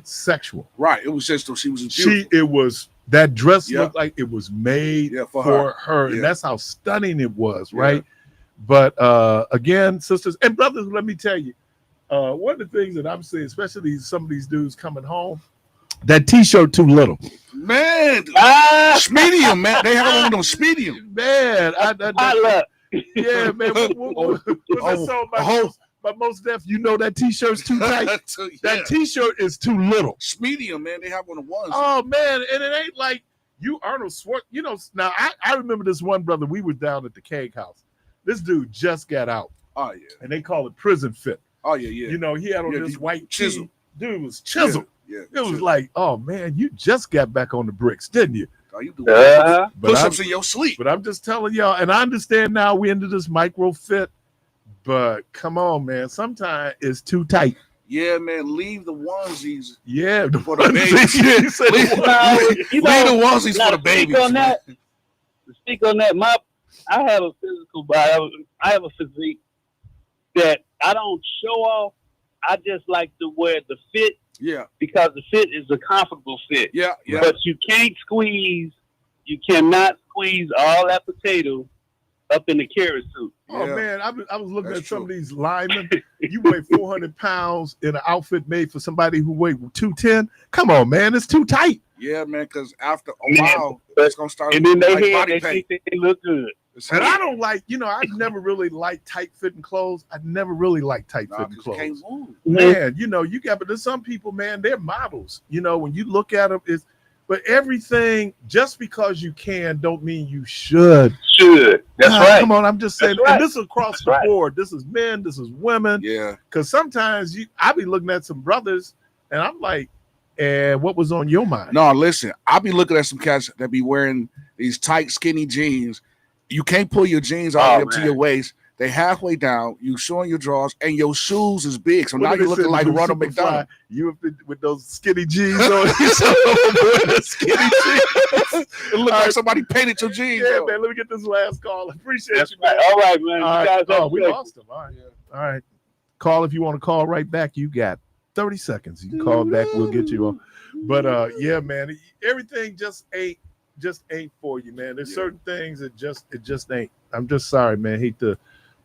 sexual. Right. It was just she was it was that dress looked like it was made for her. And that's how stunning it was, right? But again, sisters and brothers, let me tell you, one of the things that I'm seeing, especially some of these dudes coming home, That T-shirt too little. Man, medium, man. They have one of those medium. Man, I love. Yeah, man. What's that song by Most Def? You know that T-shirt's too tight. That T-shirt is too little. Medium, man. They have one of ones. Oh man, and it ain't like you Arnold Schwarzenegger. You know, now I remember this one brother. We were down at the Keg House. This dude just got out. Oh yeah. And they call it prison fit. Oh yeah, yeah. You know, he had on this white chisel. Dude was chiseled. Yeah, it was like, oh man, you just got back on the bricks, didn't you? Oh, you do push-ups in your sleep. But I'm just telling y'all, and I understand now we into this micro fit, but come on, man, sometimes it's too tight. Yeah, man, leave the onesies. Yeah, for the babies. leave the onesies for the babies. To speak on that, I have a physical body. I have a physique that I don't show off. I just like to wear the fit. Yeah. Because the fit is a comfortable fit. Yeah, yeah. But you cannot squeeze all that potato up in the carrot suit. Oh man, I was looking at some of these linemen. You weigh 400 pounds in an outfit made for somebody who weighed 210. Come on, man, it's too tight. Yeah, man, because after a while, it's gonna start. And then they think they look good. And I don't like, I never really liked tight fitting clothes. I never really liked tight fitting clothes. Can't move. Man, but there's some people, man, they're models. When you look at them, but everything, just because you can, don't mean you should. That's right. Come on, I'm just saying, right. And this is across the board. This is men, this is women. Yeah. Because sometimes I be looking at some brothers, and I'm like, and what was on your mind? No, listen, I be looking at some cats that be wearing these tight, skinny jeans. You can't pull your jeans all the way up to your waist. They halfway down. You showing your drawers, and your shoes is big. So now you're looking like Ronald McDonald. You with those skinny jeans on. Skinny jeans. It look like somebody painted your jeans. Yeah, man. Let me get this last call. I appreciate you, man. All right, man. All right. We lost him. All right. All right. Call if you want to call right back. You got 30 seconds. You can call back. We'll get you on. But yeah, man. Everything just ain't for you, man. There's certain things that it just ain't. I'm just sorry, man. Hate to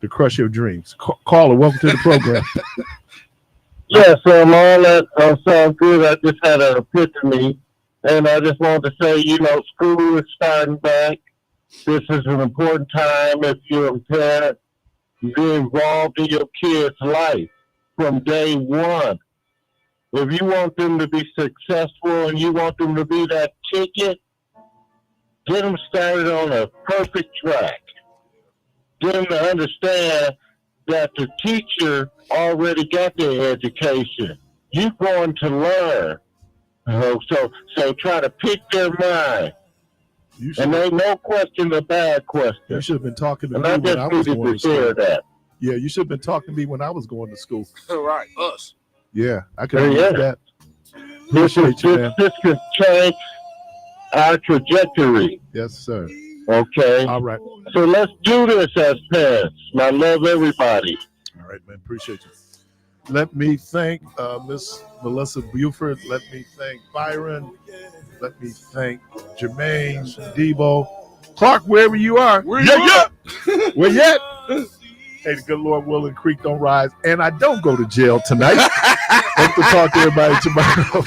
crush your dreams. Caller, welcome to the program. Yes, all that sounds good. I just had an epiphany, and I just wanted to say, school is starting back. This is an important time if you're a parent. Be involved in your kids' life from day one. If you want them to be successful and you want them to be that ticket, get them started on a perfect track. Get them to understand that the teacher already got their education. You're going to learn. So try to pick their mind. And there ain't no question a bad question. You should have been talking to and me I when I was going to school. That. Yeah, you should have been talking to me when I was going to school. Right, us. Yeah, I could have used that. This could change our trajectory. Yes, sir. Okay. All right. So let's do this as parents. I love everybody. All right, man. Appreciate you. Let me thank Miss Melissa Buford. Let me thank Byron. Let me thank Jermaine, Debo, Clark, wherever you are. Where you at? Where you at? Hey, the good Lord willing, creek don't rise, and I don't go to jail tonight. Hope to talk to everybody tomorrow.